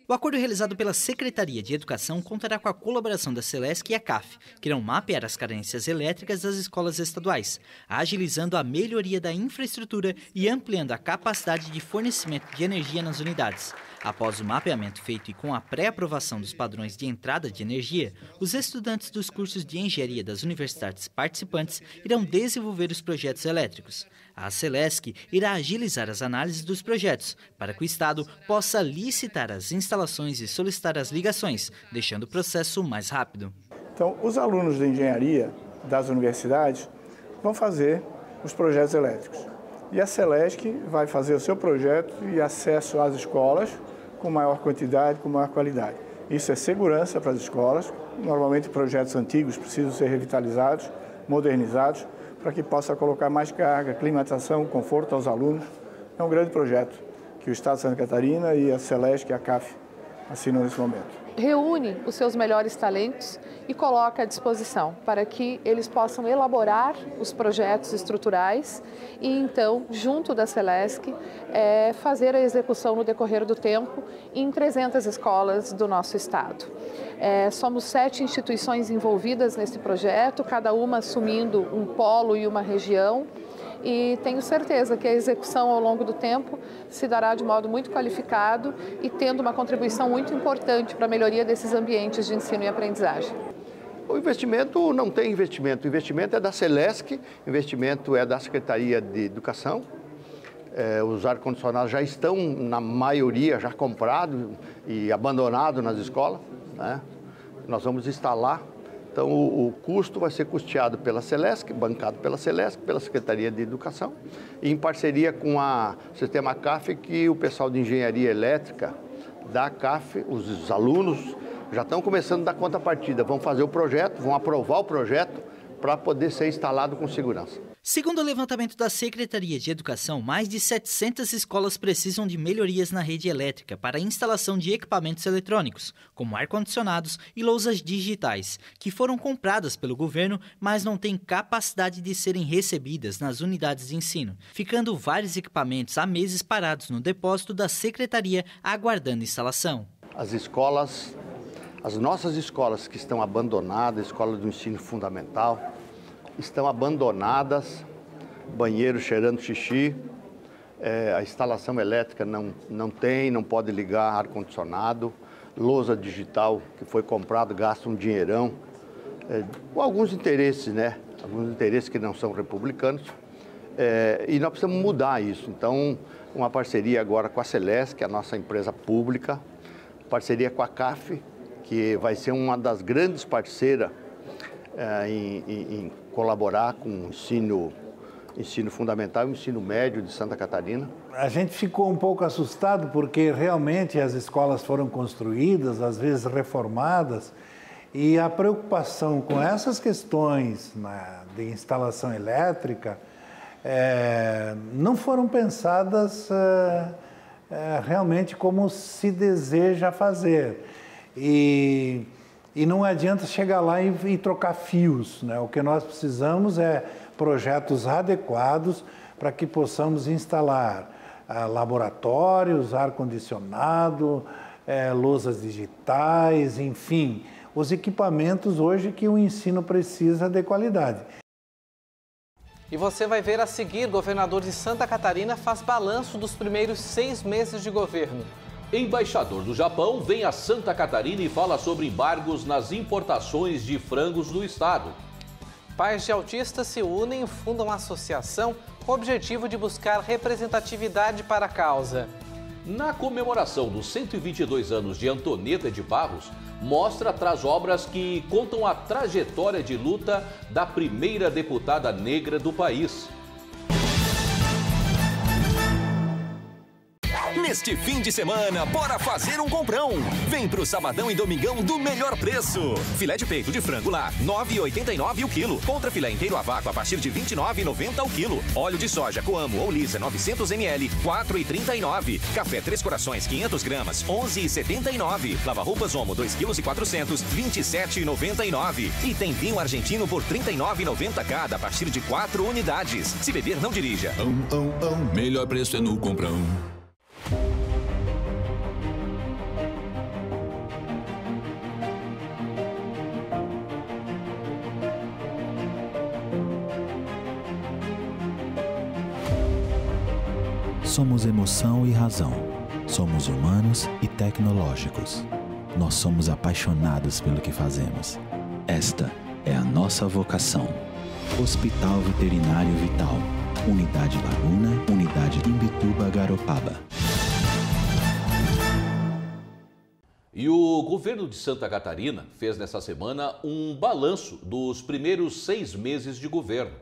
O acordo realizado pela Secretaria de Educação contará com a colaboração da Celesc e a CAF, que irão mapear as carências elétricas das escolas estaduais, agilizando a melhoria da infraestrutura e ampliando a capacidade de fornecimento de energia nas unidades. Após o mapeamento feito e com a pré-aprovação dos padrões de entrada de energia, os estudantes dos cursos de engenharia das universidades participantes irão desenvolver os projetos elétricos. A Celesc irá agilizar as análises dos projetos, para que o Estado possa licitar as instalações e solicitar as ligações, deixando o processo mais rápido. Então, os alunos de engenharia das universidades vão fazer os projetos elétricos. E a Celesc vai fazer o seu projeto e acesso às escolas com maior quantidade, com maior qualidade. Isso é segurança para as escolas. Normalmente, projetos antigos precisam ser revitalizados, modernizados, para que possa colocar mais carga, climatização, conforto aos alunos. É um grande projeto que o Estado de Santa Catarina e a Celesc e a CAF assinam nesse momento. Reúne os seus melhores talentos e coloca à disposição para que eles possam elaborar os projetos estruturais e então, junto da Celesc, fazer a execução no decorrer do tempo em 300 escolas do nosso estado. Somos 7 instituições envolvidas nesse projeto, cada uma assumindo um polo e uma região. E tenho certeza que a execução ao longo do tempo se dará de modo muito qualificado e tendo uma contribuição muito importante para a melhoria desses ambientes de ensino e aprendizagem. O investimento não tem investimento. O investimento é da Celesc, o investimento é da Secretaria de Educação. Os ar-condicionados já estão, na maioria, já comprados e abandonados nas escolas, né? Nós vamos instalar. Então, o custo vai ser custeado pela Celesc, bancado pela Celesc, pela Secretaria de Educação, e em parceria com o Sistema CAF, que o pessoal de Engenharia Elétrica da CAF, os alunos, já estão começando a dar contrapartida. Vão fazer o projeto, vão aprovar o projeto para poder ser instalado com segurança. Segundo o levantamento da Secretaria de Educação, mais de 700 escolas precisam de melhorias na rede elétrica para a instalação de equipamentos eletrônicos, como ar-condicionados e lousas digitais, que foram compradas pelo governo, mas não têm capacidade de serem recebidas nas unidades de ensino, ficando vários equipamentos há meses parados no depósito da Secretaria, aguardando instalação. As nossas escolas que estão abandonadas, escolas do ensino fundamental, estão abandonadas, banheiro cheirando xixi, a instalação elétrica não pode ligar ar-condicionado, lousa digital que foi comprado, gasta um dinheirão, com alguns interesses, né? Alguns interesses que não são republicanos, e nós precisamos mudar isso. Então, uma parceria agora com a Celesc, que é a nossa empresa pública, parceria com a CAF, que vai ser uma das grandes parceiras em colaborar com o ensino fundamental e o ensino médio de Santa Catarina. A gente ficou um pouco assustado porque realmente as escolas foram construídas, às vezes reformadas, e a preocupação com essas questões de instalação elétrica não foram pensadas realmente como se deseja fazer. E não adianta chegar lá e trocar fios, né? O que nós precisamos é projetos adequados para que possamos instalar laboratórios, ar-condicionado, lousas digitais, enfim, os equipamentos hoje que o ensino precisa de qualidade. E você vai ver a seguir, o governador de Santa Catarina faz balanço dos primeiros 6 meses de governo. Embaixador do Japão vem a Santa Catarina e fala sobre embargos nas importações de frangos do estado. Pais de autistas se unem e fundam uma associação com o objetivo de buscar representatividade para a causa. Na comemoração dos 122 anos de Antonieta de Barros, mostra traz obras que contam a trajetória de luta da primeira deputada negra do país. Neste fim de semana, bora fazer um comprão. Vem pro sabadão e domingão do melhor preço. Filé de peito de frango lá, R$ 9,89 o quilo. Contra filé inteiro a vácuo a partir de R$ 29,90 o quilo. Óleo de soja Coamo ou Lisa 900 ml, R$ 4,39. Café Três Corações 500 gramas, R$ 11,79. Lava-roupas Omo 2,4 kg, R$ 27,99. E tem vinho argentino por R$ 39,90 cada a partir de 4 unidades. Se beber, não dirija. Melhor preço é no comprão. Somos emoção e razão. Somos humanos e tecnológicos. Nós somos apaixonados pelo que fazemos. Esta é a nossa vocação. Hospital Veterinário Vital. Unidade Laguna, Unidade Imbituba, Garopaba. E o governo de Santa Catarina fez nessa semana um balanço dos primeiros 6 meses de governo.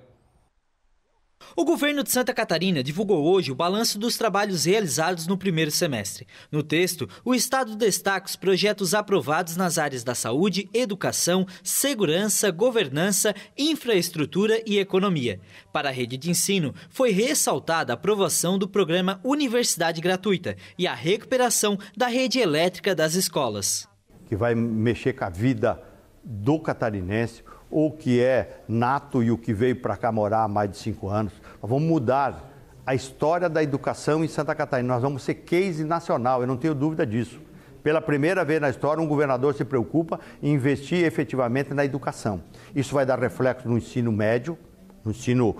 O governo de Santa Catarina divulgou hoje o balanço dos trabalhos realizados no primeiro semestre. No texto, o Estado destaca os projetos aprovados nas áreas da saúde, educação, segurança, governança, infraestrutura e economia. Para a rede de ensino, foi ressaltada a aprovação do programa Universidade Gratuita e a recuperação da rede elétrica das escolas. Que vai mexer com a vida do catarinense, ou que é nato e o que veio para cá morar há mais de 5 anos. Nós vamos mudar a história da educação em Santa Catarina. Nós vamos ser case nacional, eu não tenho dúvida disso. Pela primeira vez na história, um governador se preocupa em investir efetivamente na educação. Isso vai dar reflexo no ensino médio, no ensino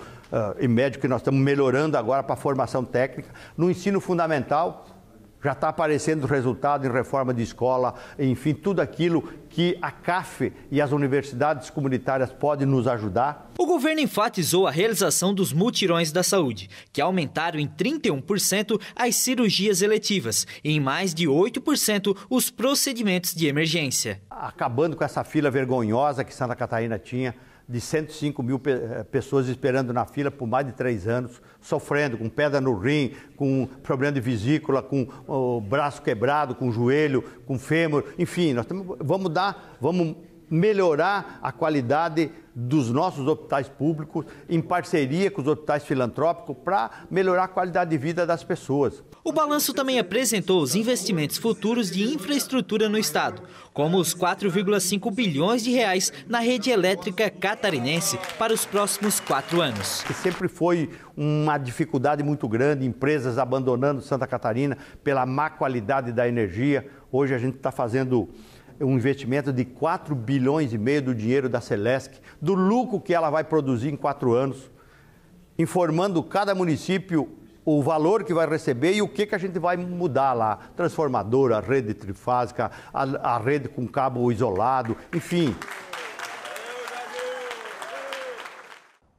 médio que nós estamos melhorando agora para a formação técnica, no ensino fundamental, Já está aparecendo resultado em reforma de escola, enfim, tudo aquilo que a CAF e as universidades comunitárias podem nos ajudar. O governo enfatizou a realização dos mutirões da saúde, que aumentaram em 31% as cirurgias eletivas e em mais de 8% os procedimentos de emergência. Acabando com essa fila vergonhosa que Santa Catarina tinha, de 105 mil pessoas esperando na fila por mais de 3 anos, sofrendo com pedra no rim, com problema de vesícula, com o braço quebrado, com o joelho, com o fêmur, enfim, nós vamos melhorar a qualidade dos nossos hospitais públicos em parceria com os hospitais filantrópicos para melhorar a qualidade de vida das pessoas. O balanço também apresentou os investimentos futuros de infraestrutura no estado, como os 4,5 bilhões de reais na rede elétrica catarinense para os próximos 4 anos. Sempre foi uma dificuldade muito grande, empresas abandonando Santa Catarina pela má qualidade da energia. Hoje a gente está fazendo um investimento de 4 bilhões e meio do dinheiro da Celesc, do lucro que ela vai produzir em 4 anos, informando cada município o valor que vai receber e o que a gente vai mudar lá. Transformadora, a rede trifásica, a rede com cabo isolado, enfim.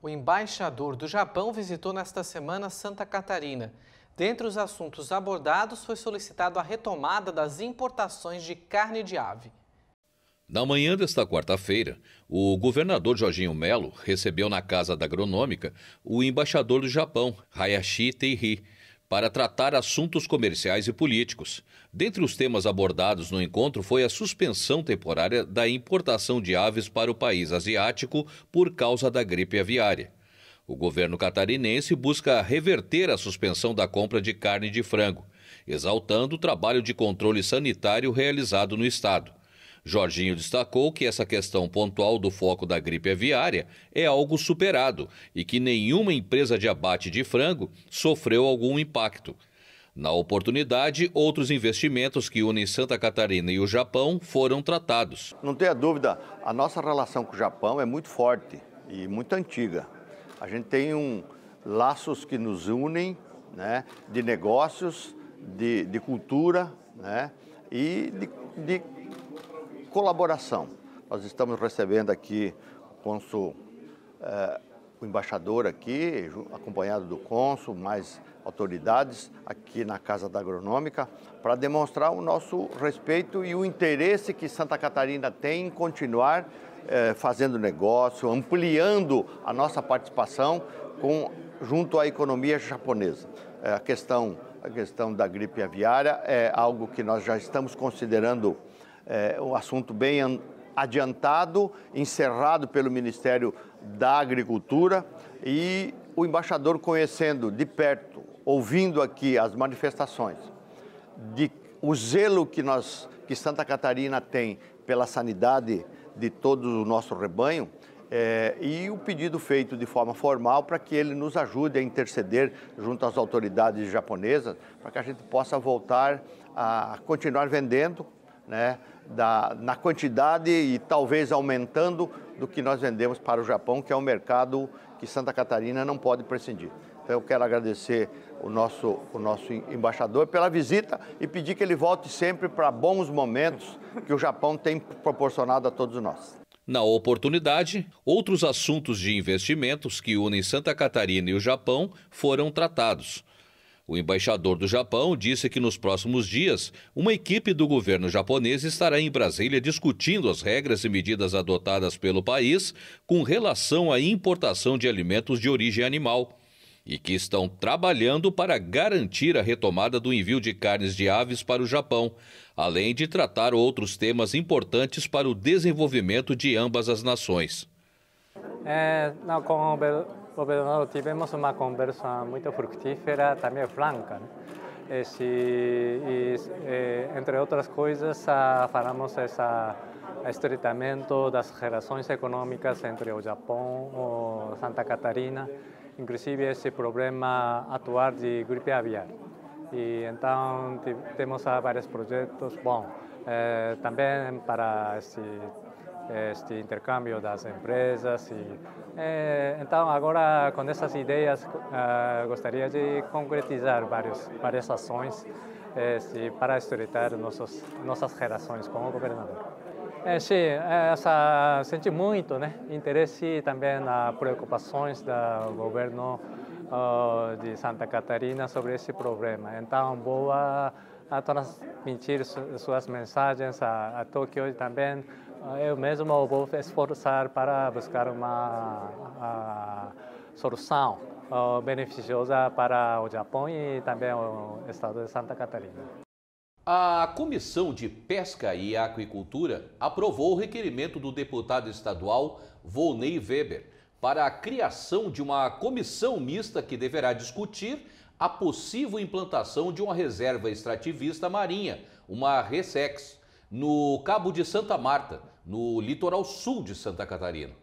O embaixador do Japão visitou nesta semana Santa Catarina. Dentre os assuntos abordados, foi solicitado a retomada das importações de carne de ave. Na manhã desta quarta-feira, o governador Jorginho Melo recebeu na Casa da Agronômica o embaixador do Japão, Hayashi Teihei, para tratar assuntos comerciais e políticos. Dentre os temas abordados no encontro foi a suspensão temporária da importação de aves para o país asiático por causa da gripe aviária. O governo catarinense busca reverter a suspensão da compra de carne de frango, exaltando o trabalho de controle sanitário realizado no estado. Jorginho destacou que essa questão pontual do foco da gripe aviária é algo superado e que nenhuma empresa de abate de frango sofreu algum impacto. Na oportunidade, outros investimentos que unem Santa Catarina e o Japão foram tratados. Não tenha dúvida, a nossa relação com o Japão é muito forte e muito antiga. A gente tem laços que nos unem, né, de negócios, de cultura, né, e de colaboração. Nós estamos recebendo aqui o embaixador aqui, acompanhado do cônsul, mais autoridades aqui na Casa da Agronômica, para demonstrar o nosso respeito e o interesse que Santa Catarina tem em continuar fazendo negócio, ampliando a nossa participação junto à economia japonesa. A questão da gripe aviária é algo que nós já estamos considerando um assunto bem adiantado, encerrado pelo Ministério da Agricultura, e o embaixador, conhecendo de perto, ouvindo aqui as manifestações, o zelo que Santa Catarina tem pela sanidade de todo o nosso rebanho, e o pedido feito de forma formal para que ele nos ajude a interceder junto às autoridades japonesas, para que a gente possa voltar a continuar vendendo, né, na quantidade e talvez aumentando do que nós vendemos para o Japão, que é um mercado que Santa Catarina não pode prescindir. Então eu quero agradecer o nosso embaixador pela visita e pedir que ele volte sempre para bons momentos que o Japão tem proporcionado a todos nós. Na oportunidade, outros assuntos de investimentos que unem Santa Catarina e o Japão foram tratados. O embaixador do Japão disse que nos próximos dias, uma equipe do governo japonês estará em Brasília discutindo as regras e medidas adotadas pelo país com relação à importação de alimentos de origem animal e que estão trabalhando para garantir a retomada do envio de carnes de aves para o Japão, além de tratar outros temas importantes para o desenvolvimento de ambas as nações. Com o governador tivemos uma conversa muito fructífera, também franca, né? Entre outras coisas, falamos esse estreitamento das relações econômicas entre o Japão e Santa Catarina, inclusive esse problema atual de gripe aviária. E então temos vários projetos, também para este intercâmbio das empresas. Então, agora, com essas ideias, gostaria de concretizar várias ações para estreitar nossas relações com o governador. Sim, senti muito, né, interesse e também preocupações do governo de Santa Catarina sobre esse problema. Então, vou transmitir suas mensagens a Tóquio e também eu mesmo vou esforçar para buscar uma solução beneficiosa para o Japão e também o estado de Santa Catarina. A Comissão de Pesca e Aquicultura aprovou o requerimento do deputado estadual Volney Weber para a criação de uma comissão mista que deverá discutir a possível implantação de uma reserva extrativista marinha, uma RESEX, no Cabo de Santa Marta, no litoral sul de Santa Catarina.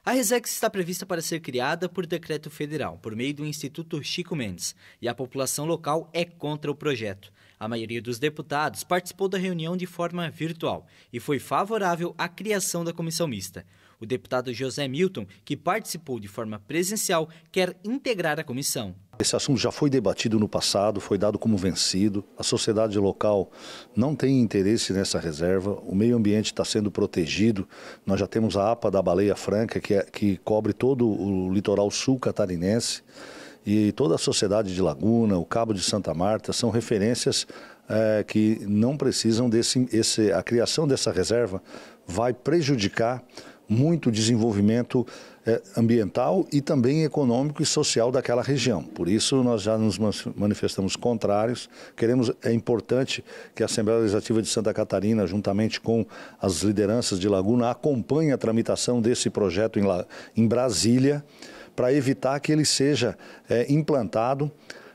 A RESEX está prevista para ser criada por decreto federal, por meio do Instituto Chico Mendes, e a população local é contra o projeto. A maioria dos deputados participou da reunião de forma virtual e foi favorável à criação da comissão mista. O deputado José Milton, que participou de forma presencial, quer integrar a comissão. Esse assunto já foi debatido no passado, foi dado como vencido. A sociedade local não tem interesse nessa reserva. O meio ambiente está sendo protegido. Nós já temos a APA da Baleia Franca, que cobre todo o litoral sul catarinense. E toda a sociedade de Laguna, o Cabo de Santa Marta, são referências que não precisam a criação dessa reserva vai prejudicar muito o desenvolvimento ambiental e também econômico e social daquela região. Por isso nós já nos manifestamos contrários. É importante que a Assembleia Legislativa de Santa Catarina, juntamente com as lideranças de Laguna, acompanhe a tramitação desse projeto em Brasília, para evitar que ele seja implantado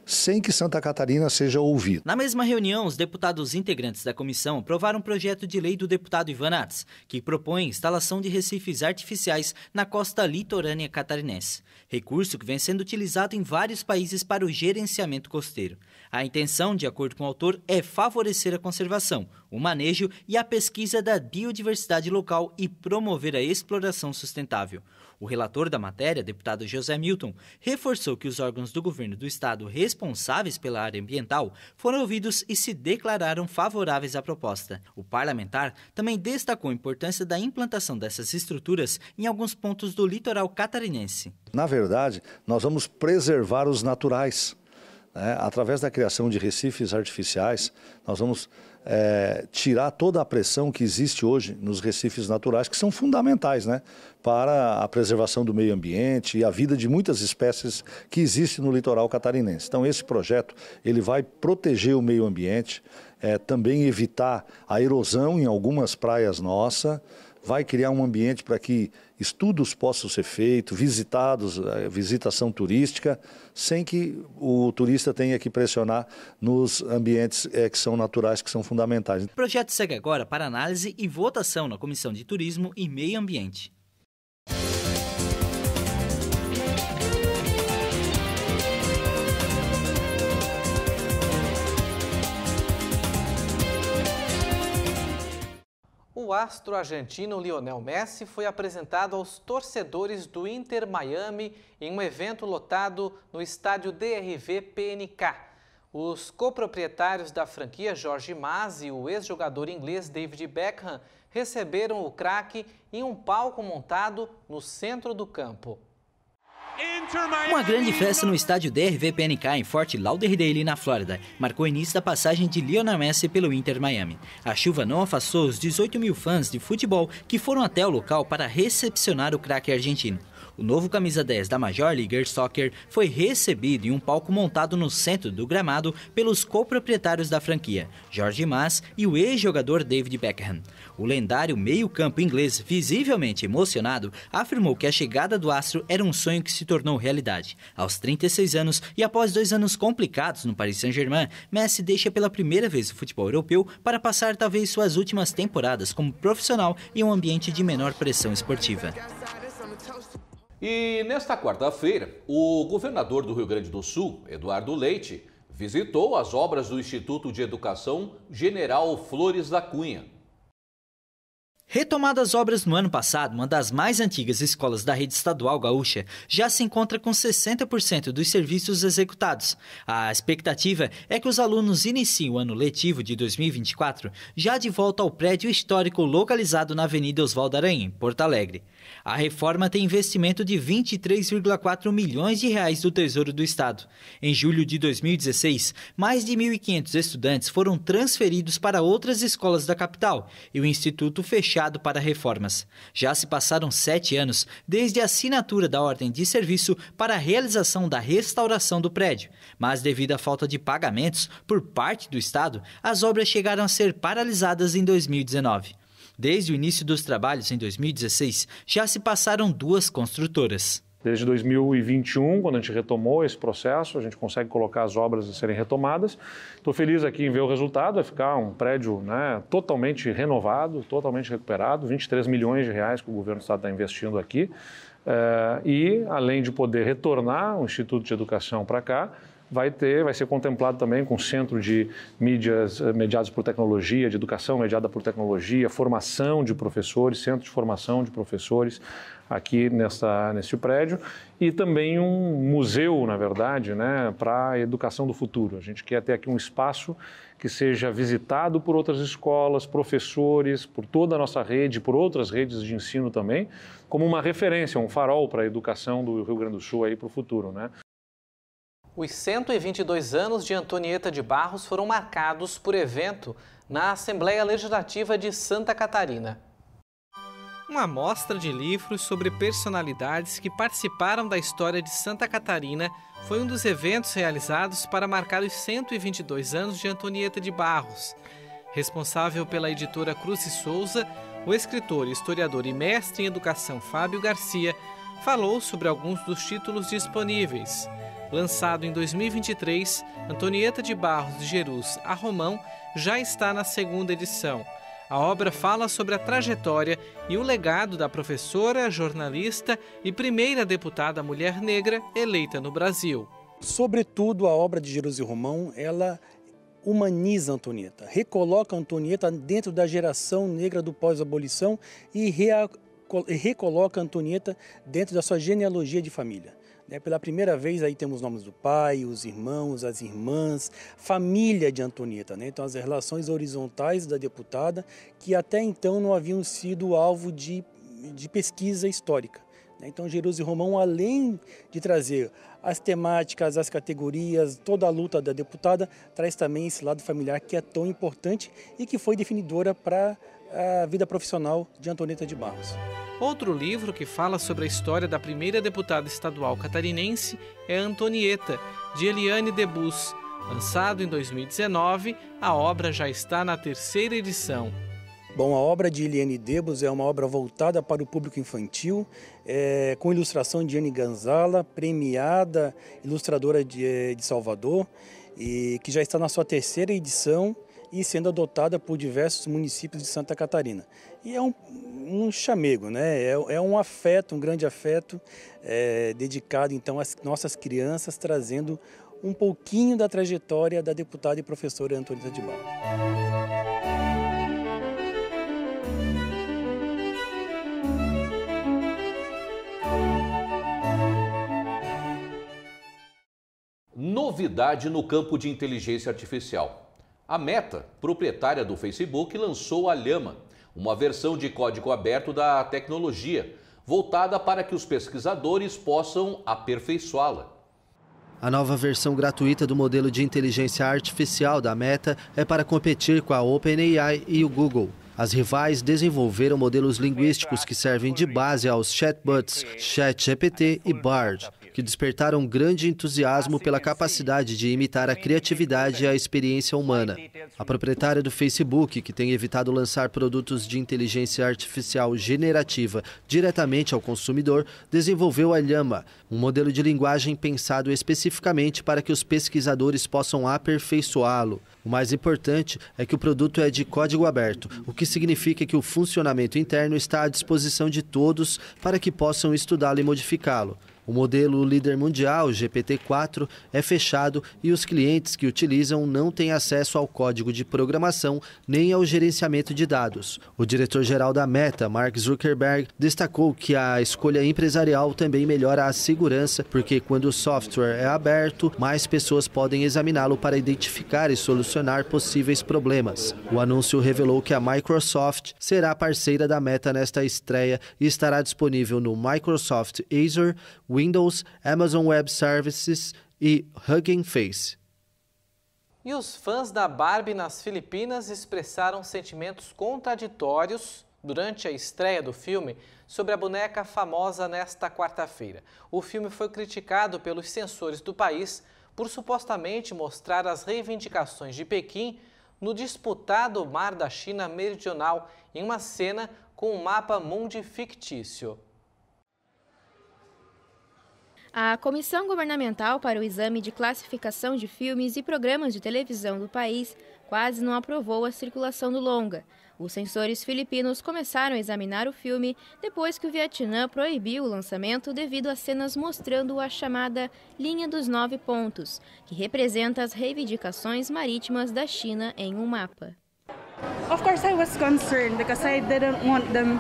sem que Santa Catarina seja ouvida. Na mesma reunião, os deputados integrantes da comissão aprovaram um projeto de lei do deputado Ivan Nats, que propõe a instalação de recifes artificiais na costa litorânea catarinense, recurso que vem sendo utilizado em vários países para o gerenciamento costeiro. A intenção, de acordo com o autor, é favorecer a conservação, o manejo e a pesquisa da biodiversidade local e promover a exploração sustentável. O relator da matéria, deputado José Milton, reforçou que os órgãos do governo do estado responsáveis pela área ambiental foram ouvidos e se declararam favoráveis à proposta. O parlamentar também destacou a importância da implantação dessas estruturas em alguns pontos do litoral catarinense. Na verdade, nós vamos preservar os naturais. Através da criação de recifes artificiais, nós vamos tirar toda a pressão que existe hoje nos recifes naturais, que são fundamentais, para a preservação do meio ambiente e a vida de muitas espécies que existem no litoral catarinense. Então esse projeto ele vai proteger o meio ambiente, também evitar a erosão em algumas praias nossas, vai criar um ambiente para que estudos possam ser feitos, visitação turística, sem que o turista tenha que pressionar nos ambientes que são naturais, que são fundamentais. O projeto segue agora para análise e votação na Comissão de Turismo e Meio Ambiente. O astro argentino Lionel Messi foi apresentado aos torcedores do Inter Miami em um evento lotado no estádio DRV PNK. Os coproprietários da franquia, Jorge Mas e o ex-jogador inglês David Beckham, receberam o craque em um palco montado no centro do campo. Uma grande festa no estádio DRV PNK em Fort Lauderdale, na Flórida, marcou o início da passagem de Lionel Messi pelo Inter Miami. A chuva não afastou os 18 mil fãs de futebol que foram até o local para recepcionar o craque argentino. O novo camisa 10 da Major League Soccer foi recebido em um palco montado no centro do gramado pelos coproprietários da franquia, Jorge Mas e o ex-jogador David Beckham. O lendário meio-campo inglês, visivelmente emocionado, afirmou que a chegada do astro era um sonho que se tornou realidade. Aos 36 anos e após 2 anos complicados no Paris Saint-Germain, Messi deixa pela primeira vez o futebol europeu para passar talvez suas últimas temporadas como profissional em um ambiente de menor pressão esportiva. E nesta quarta-feira, o governador do Rio Grande do Sul, Eduardo Leite, visitou as obras do Instituto de Educação General Flores da Cunha. Retomadas as obras no ano passado, uma das mais antigas escolas da rede estadual gaúcha já se encontra com 60% dos serviços executados. A expectativa é que os alunos iniciem o ano letivo de 2024 já de volta ao prédio histórico localizado na Avenida Oswaldo Aranha, em Porto Alegre. A reforma tem investimento de 23,4 milhões de reais do Tesouro do Estado. Em julho de 2016, mais de 1.500 estudantes foram transferidos para outras escolas da capital e o Instituto fechado para reformas. Já se passaram 7 anos desde a assinatura da ordem de serviço para a realização da restauração do prédio, mas devido à falta de pagamentos por parte do Estado, as obras chegaram a ser paralisadas em 2019. Desde o início dos trabalhos em 2016, já se passaram 2 construtoras. Desde 2021, quando a gente retomou esse processo, a gente consegue colocar as obras a serem retomadas. Estou feliz aqui em ver o resultado, vai ficar um prédio totalmente renovado, totalmente recuperado, 23 milhões de reais que o governo do Estado está investindo aqui. E, além de poder retornar o Instituto de Educação para cá, vai ser contemplado também com centro de mídias mediadas por tecnologia, de educação mediada por tecnologia, formação de professores, centro de formação de professores aqui neste prédio e também um museu, na verdade, para a educação do futuro. A gente quer ter aqui um espaço que seja visitado por outras escolas, professores, por toda a nossa rede, por outras redes de ensino também, como uma referência, um farol para a educação do Rio Grande do Sul aí para o futuro, Os 122 anos de Antonieta de Barros foram marcados por evento na Assembleia Legislativa de Santa Catarina. Uma mostra de livros sobre personalidades que participaram da história de Santa Catarina foi um dos eventos realizados para marcar os 122 anos de Antonieta de Barros. Responsável pela editora Cruz e Souza, o escritor, historiador e mestre em educação Fábio Garcia falou sobre alguns dos títulos disponíveis. Lançado em 2023, Antonieta de Barros de Jerus a Romão já está na 2ª edição. A obra fala sobre a trajetória e o legado da professora, jornalista e primeira deputada mulher negra eleita no Brasil. Sobretudo, a obra de Jerus e Romão, ela humaniza Antonieta, recoloca Antonieta dentro da geração negra do pós-abolição e recoloca Antonieta dentro da sua genealogia de família. Pela primeira vez aí temos os nomes do pai, os irmãos, as irmãs, família de Antonieta. Então as relações horizontais da deputada que até então não haviam sido alvo de pesquisa histórica. Então Jerus e Romão, além de trazer as temáticas, as categorias, toda a luta da deputada, traz também esse lado familiar que é tão importante e que foi definidora para a vida profissional de Antonieta de Barros. Outro livro que fala sobre a história da primeira deputada estadual catarinense é Antonieta, de Eliane Debus. Lançado em 2019, a obra já está na 3ª edição. Bom, a obra de Eliane Debus é uma obra voltada para o público infantil, com ilustração de Anne Gonzala, premiada ilustradora de Salvador, e que já está na sua 3ª edição e sendo adotada por diversos municípios de Santa Catarina. E é um chamego, é um afeto, um grande afeto, dedicado então às nossas crianças, trazendo um pouquinho da trajetória da deputada e professora Antonieta de Barros. Novidade no campo de inteligência artificial. A Meta, proprietária do Facebook, lançou a Llama, uma versão de código aberto da tecnologia, voltada para que os pesquisadores possam aperfeiçoá-la. A nova versão gratuita do modelo de inteligência artificial da Meta é para competir com a OpenAI e o Google. As rivais desenvolveram modelos linguísticos que servem de base aos chatbots ChatGPT e Bard, que despertaram grande entusiasmo pela capacidade de imitar a criatividade e a experiência humana. A proprietária do Facebook, que tem evitado lançar produtos de inteligência artificial generativa diretamente ao consumidor, desenvolveu a Llama, um modelo de linguagem pensado especificamente para que os pesquisadores possam aperfeiçoá-lo. O mais importante é que o produto é de código aberto, o que significa que o funcionamento interno está à disposição de todos para que possam estudá-lo e modificá-lo. O modelo líder mundial, GPT-4, é fechado e os clientes que utilizam não têm acesso ao código de programação nem ao gerenciamento de dados. O diretor-geral da Meta, Mark Zuckerberg, destacou que a escolha empresarial também melhora a segurança, porque quando o software é aberto, mais pessoas podem examiná-lo para identificar e solucionar possíveis problemas. O anúncio revelou que a Microsoft será parceira da Meta nesta estreia e estará disponível no Microsoft Azure, Windows, Amazon Web Services e Hugging Face. E os fãs da Barbie nas Filipinas expressaram sentimentos contraditórios durante a estreia do filme sobre a boneca famosa nesta quarta-feira. O filme foi criticado pelos censores do país por supostamente mostrar as reivindicações de Pequim no disputado Mar da China Meridional em uma cena com um mapa mundi fictício. A Comissão Governamental para o Exame de Classificação de Filmes e Programas de Televisão do país quase não aprovou a circulação do longa. Os censores filipinos começaram a examinar o filme depois que o Vietnã proibiu o lançamento devido a cenas mostrando a chamada Linha dos 9 Pontos, que representa as reivindicações marítimas da China em um mapa. Of course I was concerned because I didn't want them.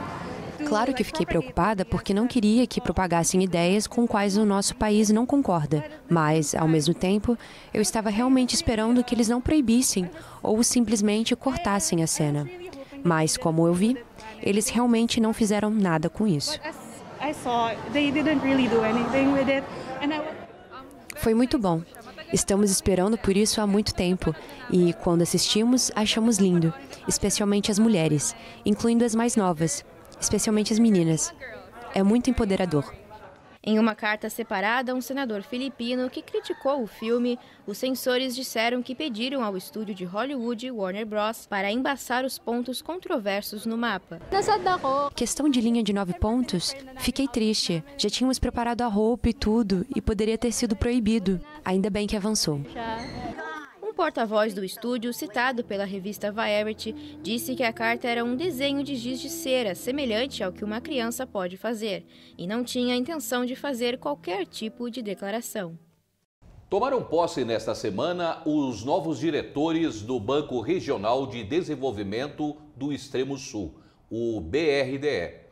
Claro que fiquei preocupada porque não queria que propagassem ideias com quais o nosso país não concorda. Mas, ao mesmo tempo, eu estava realmente esperando que eles não proibissem ou simplesmente cortassem a cena. Mas, como eu vi, eles realmente não fizeram nada com isso. Foi muito bom. Estamos esperando por isso há muito tempo e, quando assistimos, achamos lindo, especialmente as mulheres, incluindo as mais novas. Especialmente as meninas. É muito empoderador. Em uma carta separada a um senador filipino que criticou o filme, os censores disseram que pediram ao estúdio de Hollywood, Warner Bros., para embaçar os pontos controversos no mapa. Questão de linha de 9 pontos? Fiquei triste. Já tínhamos preparado a roupa e tudo, e poderia ter sido proibido. Ainda bem que avançou. Um porta-voz do estúdio, citado pela revista Variety, disse que a carta era um desenho de giz de cera, semelhante ao que uma criança pode fazer, e não tinha a intenção de fazer qualquer tipo de declaração. Tomaram posse nesta semana os novos diretores do Banco Regional de Desenvolvimento do Extremo Sul, o BRDE.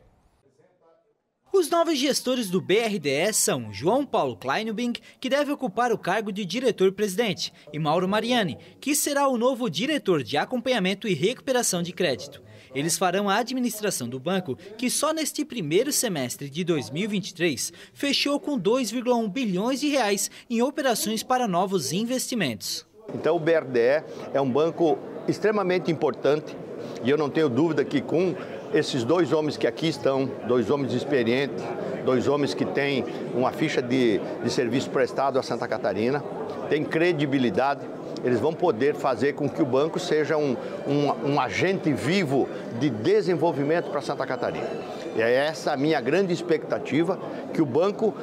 Os novos gestores do BRDE são João Paulo Kleinubing, que deve ocupar o cargo de diretor-presidente, e Mauro Mariani, que será o novo diretor de acompanhamento e recuperação de crédito. Eles farão a administração do banco, que só neste primeiro semestre de 2023 fechou com 2,1 bilhões de reais em operações para novos investimentos. Então o BRDE é um banco extremamente importante e eu não tenho dúvida que com esses dois homens que aqui estão, dois homens experientes, dois homens que têm uma ficha de serviço prestado a Santa Catarina, têm credibilidade, eles vão poder fazer com que o banco seja um agente vivo de desenvolvimento para Santa Catarina. E é essa a minha grande expectativa, que o banco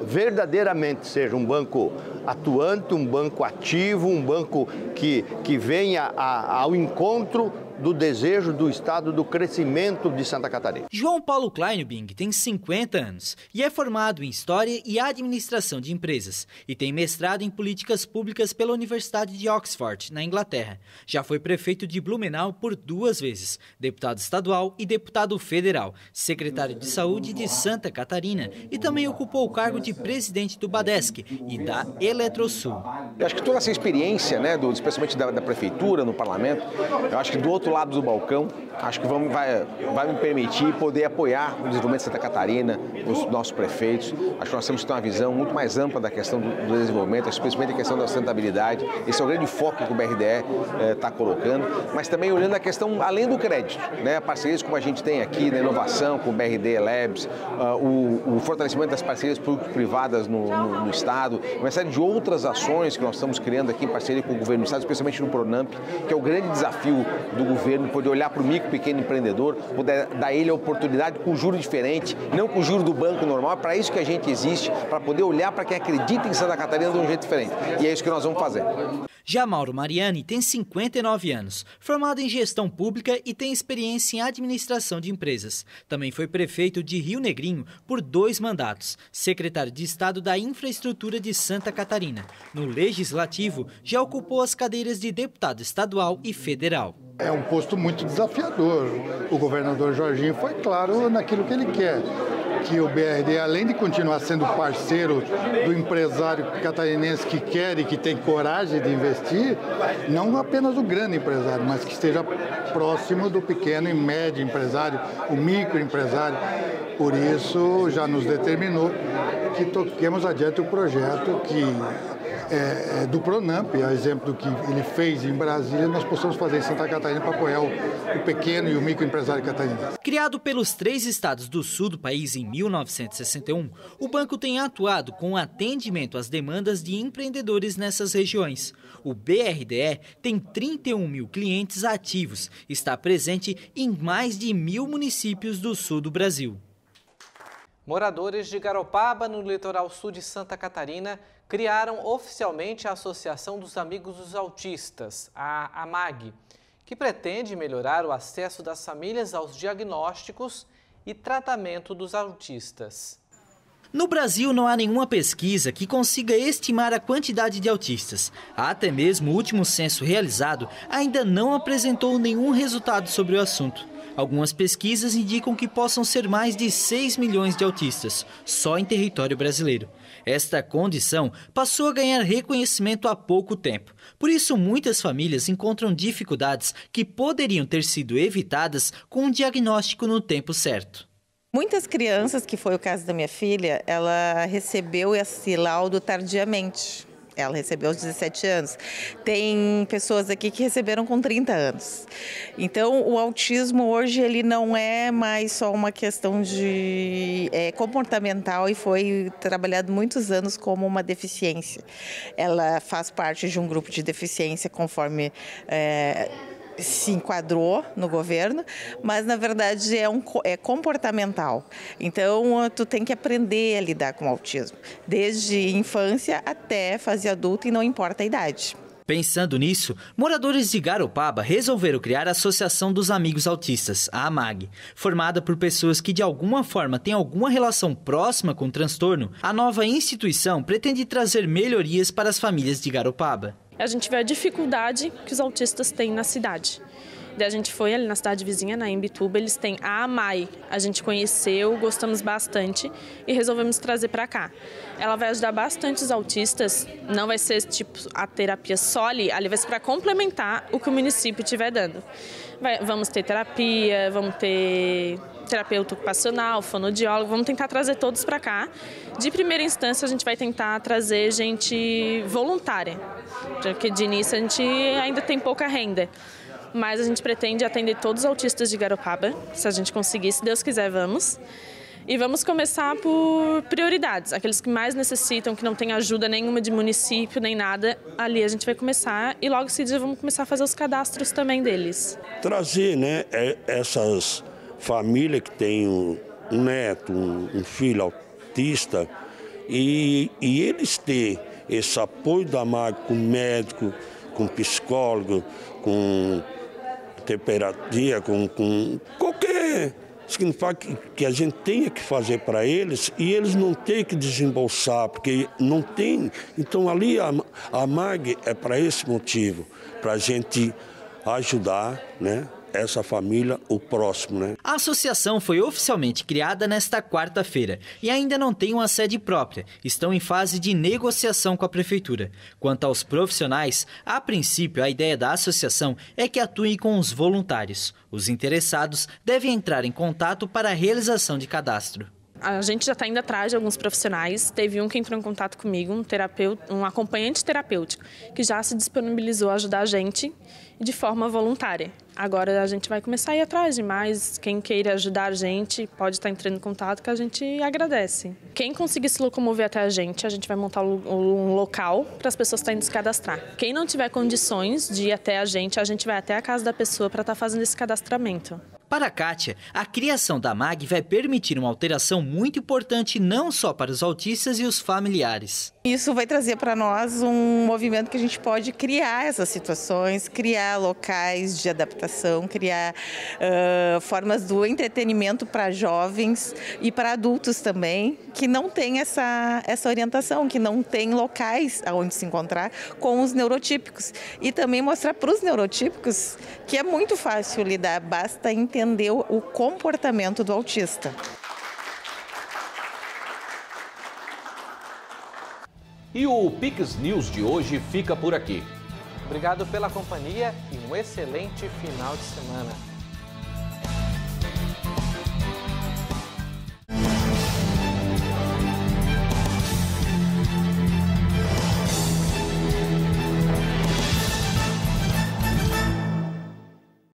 verdadeiramente seja um banco atuante, um banco ativo, um banco que venha ao encontro do desejo do Estado do crescimento de Santa Catarina. João Paulo Kleinubing tem 50 anos e é formado em História e Administração de Empresas e tem mestrado em Políticas Públicas pela Universidade de Oxford, na Inglaterra. Já foi prefeito de Blumenau por 2 vezes, deputado estadual e deputado federal, secretário de Saúde de Santa Catarina e também ocupou o cargo de presidente do Badesc e da Eletrosul. Eu acho que toda essa experiência, especialmente da prefeitura, no parlamento, eu acho que do outro lado do balcão, acho que vai me permitir poder apoiar o desenvolvimento de Santa Catarina, os nossos prefeitos. Acho que nós temos que ter uma visão muito mais ampla da questão do desenvolvimento, especialmente a questão da sustentabilidade. Esse é o grande foco que o BRDE está colocando, mas também olhando a questão além do crédito, parcerias como a gente tem aqui na inovação, com o BRDE Labs, o fortalecimento das parcerias público-privadas no Estado, uma série de outras ações que nós estamos criando aqui em parceria com o governo do Estado, especialmente no Pronamp, que é o grande desafio do governo, poder olhar para o micro com o pequeno empreendedor, puder dar a ele a oportunidade com juro diferente, não com o juro do banco normal. É para isso que a gente existe, para poder olhar para quem acredita em Santa Catarina de um jeito diferente. E é isso que nós vamos fazer. Já Mauro Mariani tem 59 anos, formado em gestão pública e tem experiência em administração de empresas. Também foi prefeito de Rio Negrinho por 2 mandatos, secretário de Estado da Infraestrutura de Santa Catarina. No Legislativo, já ocupou as cadeiras de deputado estadual e federal. É um posto muito desafiador. O governador Jorginho foi claro naquilo que ele quer, que o BRD, além de continuar sendo parceiro do empresário catarinense que quer e que tem coragem de investir, não apenas o grande empresário, mas que esteja próximo do pequeno e médio empresário, o microempresário. Por isso, já nos determinou que toquemos adiante o projeto do Pronamp, a exemplo do que ele fez em Brasília, nós possamos fazer em Santa Catarina para apoiar o pequeno e o microempresário catarinense. Criado pelos 3 estados do sul do país em 1961, o banco tem atuado com atendimento às demandas de empreendedores nessas regiões. O BRDE tem 31 mil clientes ativos, está presente em mais de 1.000 municípios do sul do Brasil. Moradores de Garopaba, no litoral sul de Santa Catarina, criaram oficialmente a Associação dos Amigos dos Autistas, a AMAG, que pretende melhorar o acesso das famílias aos diagnósticos e tratamento dos autistas. No Brasil, não há nenhuma pesquisa que consiga estimar a quantidade de autistas. Até mesmo o último censo realizado ainda não apresentou nenhum resultado sobre o assunto. Algumas pesquisas indicam que possam ser mais de 6 milhões de autistas, só em território brasileiro. Esta condição passou a ganhar reconhecimento há pouco tempo. Por isso, muitas famílias encontram dificuldades que poderiam ter sido evitadas com um diagnóstico no tempo certo. Muitas crianças, que foi o caso da minha filha, ela recebeu esse laudo tardiamente. Ela recebeu aos 17 anos. Tem pessoas aqui que receberam com 30 anos. Então, o autismo hoje ele não é mais só uma questão de comportamental e foi trabalhado muitos anos como uma deficiência. Ela faz parte de um grupo de deficiência conforme se enquadrou no governo, mas na verdade é comportamental. Então, tu tem que aprender a lidar com o autismo, desde infância até fase adulta e não importa a idade. Pensando nisso, moradores de Garopaba resolveram criar a Associação dos Amigos Autistas, a AMAG. Formada por pessoas que de alguma forma têm alguma relação próxima com o transtorno, a nova instituição pretende trazer melhorias para as famílias de Garopaba. A gente vê a dificuldade que os autistas têm na cidade. Daí a gente foi ali na cidade vizinha, na Imbituba, eles têm a AMAI. A gente conheceu, gostamos bastante e resolvemos trazer para cá. Ela vai ajudar bastante os autistas, não vai ser tipo a terapia só ali vai ser para complementar o que o município estiver dando. Vamos ter terapia, vamos ter terapeuta ocupacional, fonoaudiólogo, vamos tentar trazer todos para cá. De primeira instância, a gente vai tentar trazer gente voluntária, porque de início a gente ainda tem pouca renda. Mas a gente pretende atender todos os autistas de Garopaba, se a gente conseguir, se Deus quiser, vamos. E vamos começar por prioridades, aqueles que mais necessitam, que não tem ajuda nenhuma de município, nem nada, ali a gente vai começar e logo em seguida vamos começar a fazer os cadastros também deles. Trazer, essas famílias que têm um neto, um filho autista, e eles terem esse apoio da AMAG com médico, com psicólogo, com terapia, com qualquer significado que a gente tenha que fazer para eles e eles não têm que desembolsar, porque não tem. Então ali a AMAG é para esse motivo, para a gente ajudar, essa família, o próximo, A associação foi oficialmente criada nesta quarta-feira e ainda não tem uma sede própria. Estão em fase de negociação com a prefeitura. Quanto aos profissionais, a princípio a ideia da associação é que atue com os voluntários. Os interessados devem entrar em contato para a realização de cadastro. A gente já está indo atrás de alguns profissionais. Teve um que entrou em contato comigo, um acompanhante terapêutico, que já se disponibilizou a ajudar a gente de forma voluntária. Agora a gente vai começar a ir atrás de mais. Quem queira ajudar a gente pode estar entrando em contato, que a gente agradece. Quem conseguir se locomover até a gente vai montar um local para as pessoas estarem se cadastrar. Quem não tiver condições de ir até a gente vai até a casa da pessoa para estar fazendo esse cadastramento. Para a Kátia, a criação da MAG vai permitir uma alteração muito importante não só para os autistas e os familiares. Isso vai trazer para nós um movimento que a gente pode criar essas situações, criar locais de adaptação, criar formas do entretenimento para jovens e para adultos também, que não tem essa orientação, que não tem locais onde se encontrar com os neurotípicos. E também mostrar para os neurotípicos que é muito fácil lidar, basta entender o comportamento do autista. E o Pix News de hoje fica por aqui. Obrigado pela companhia e um excelente final de semana.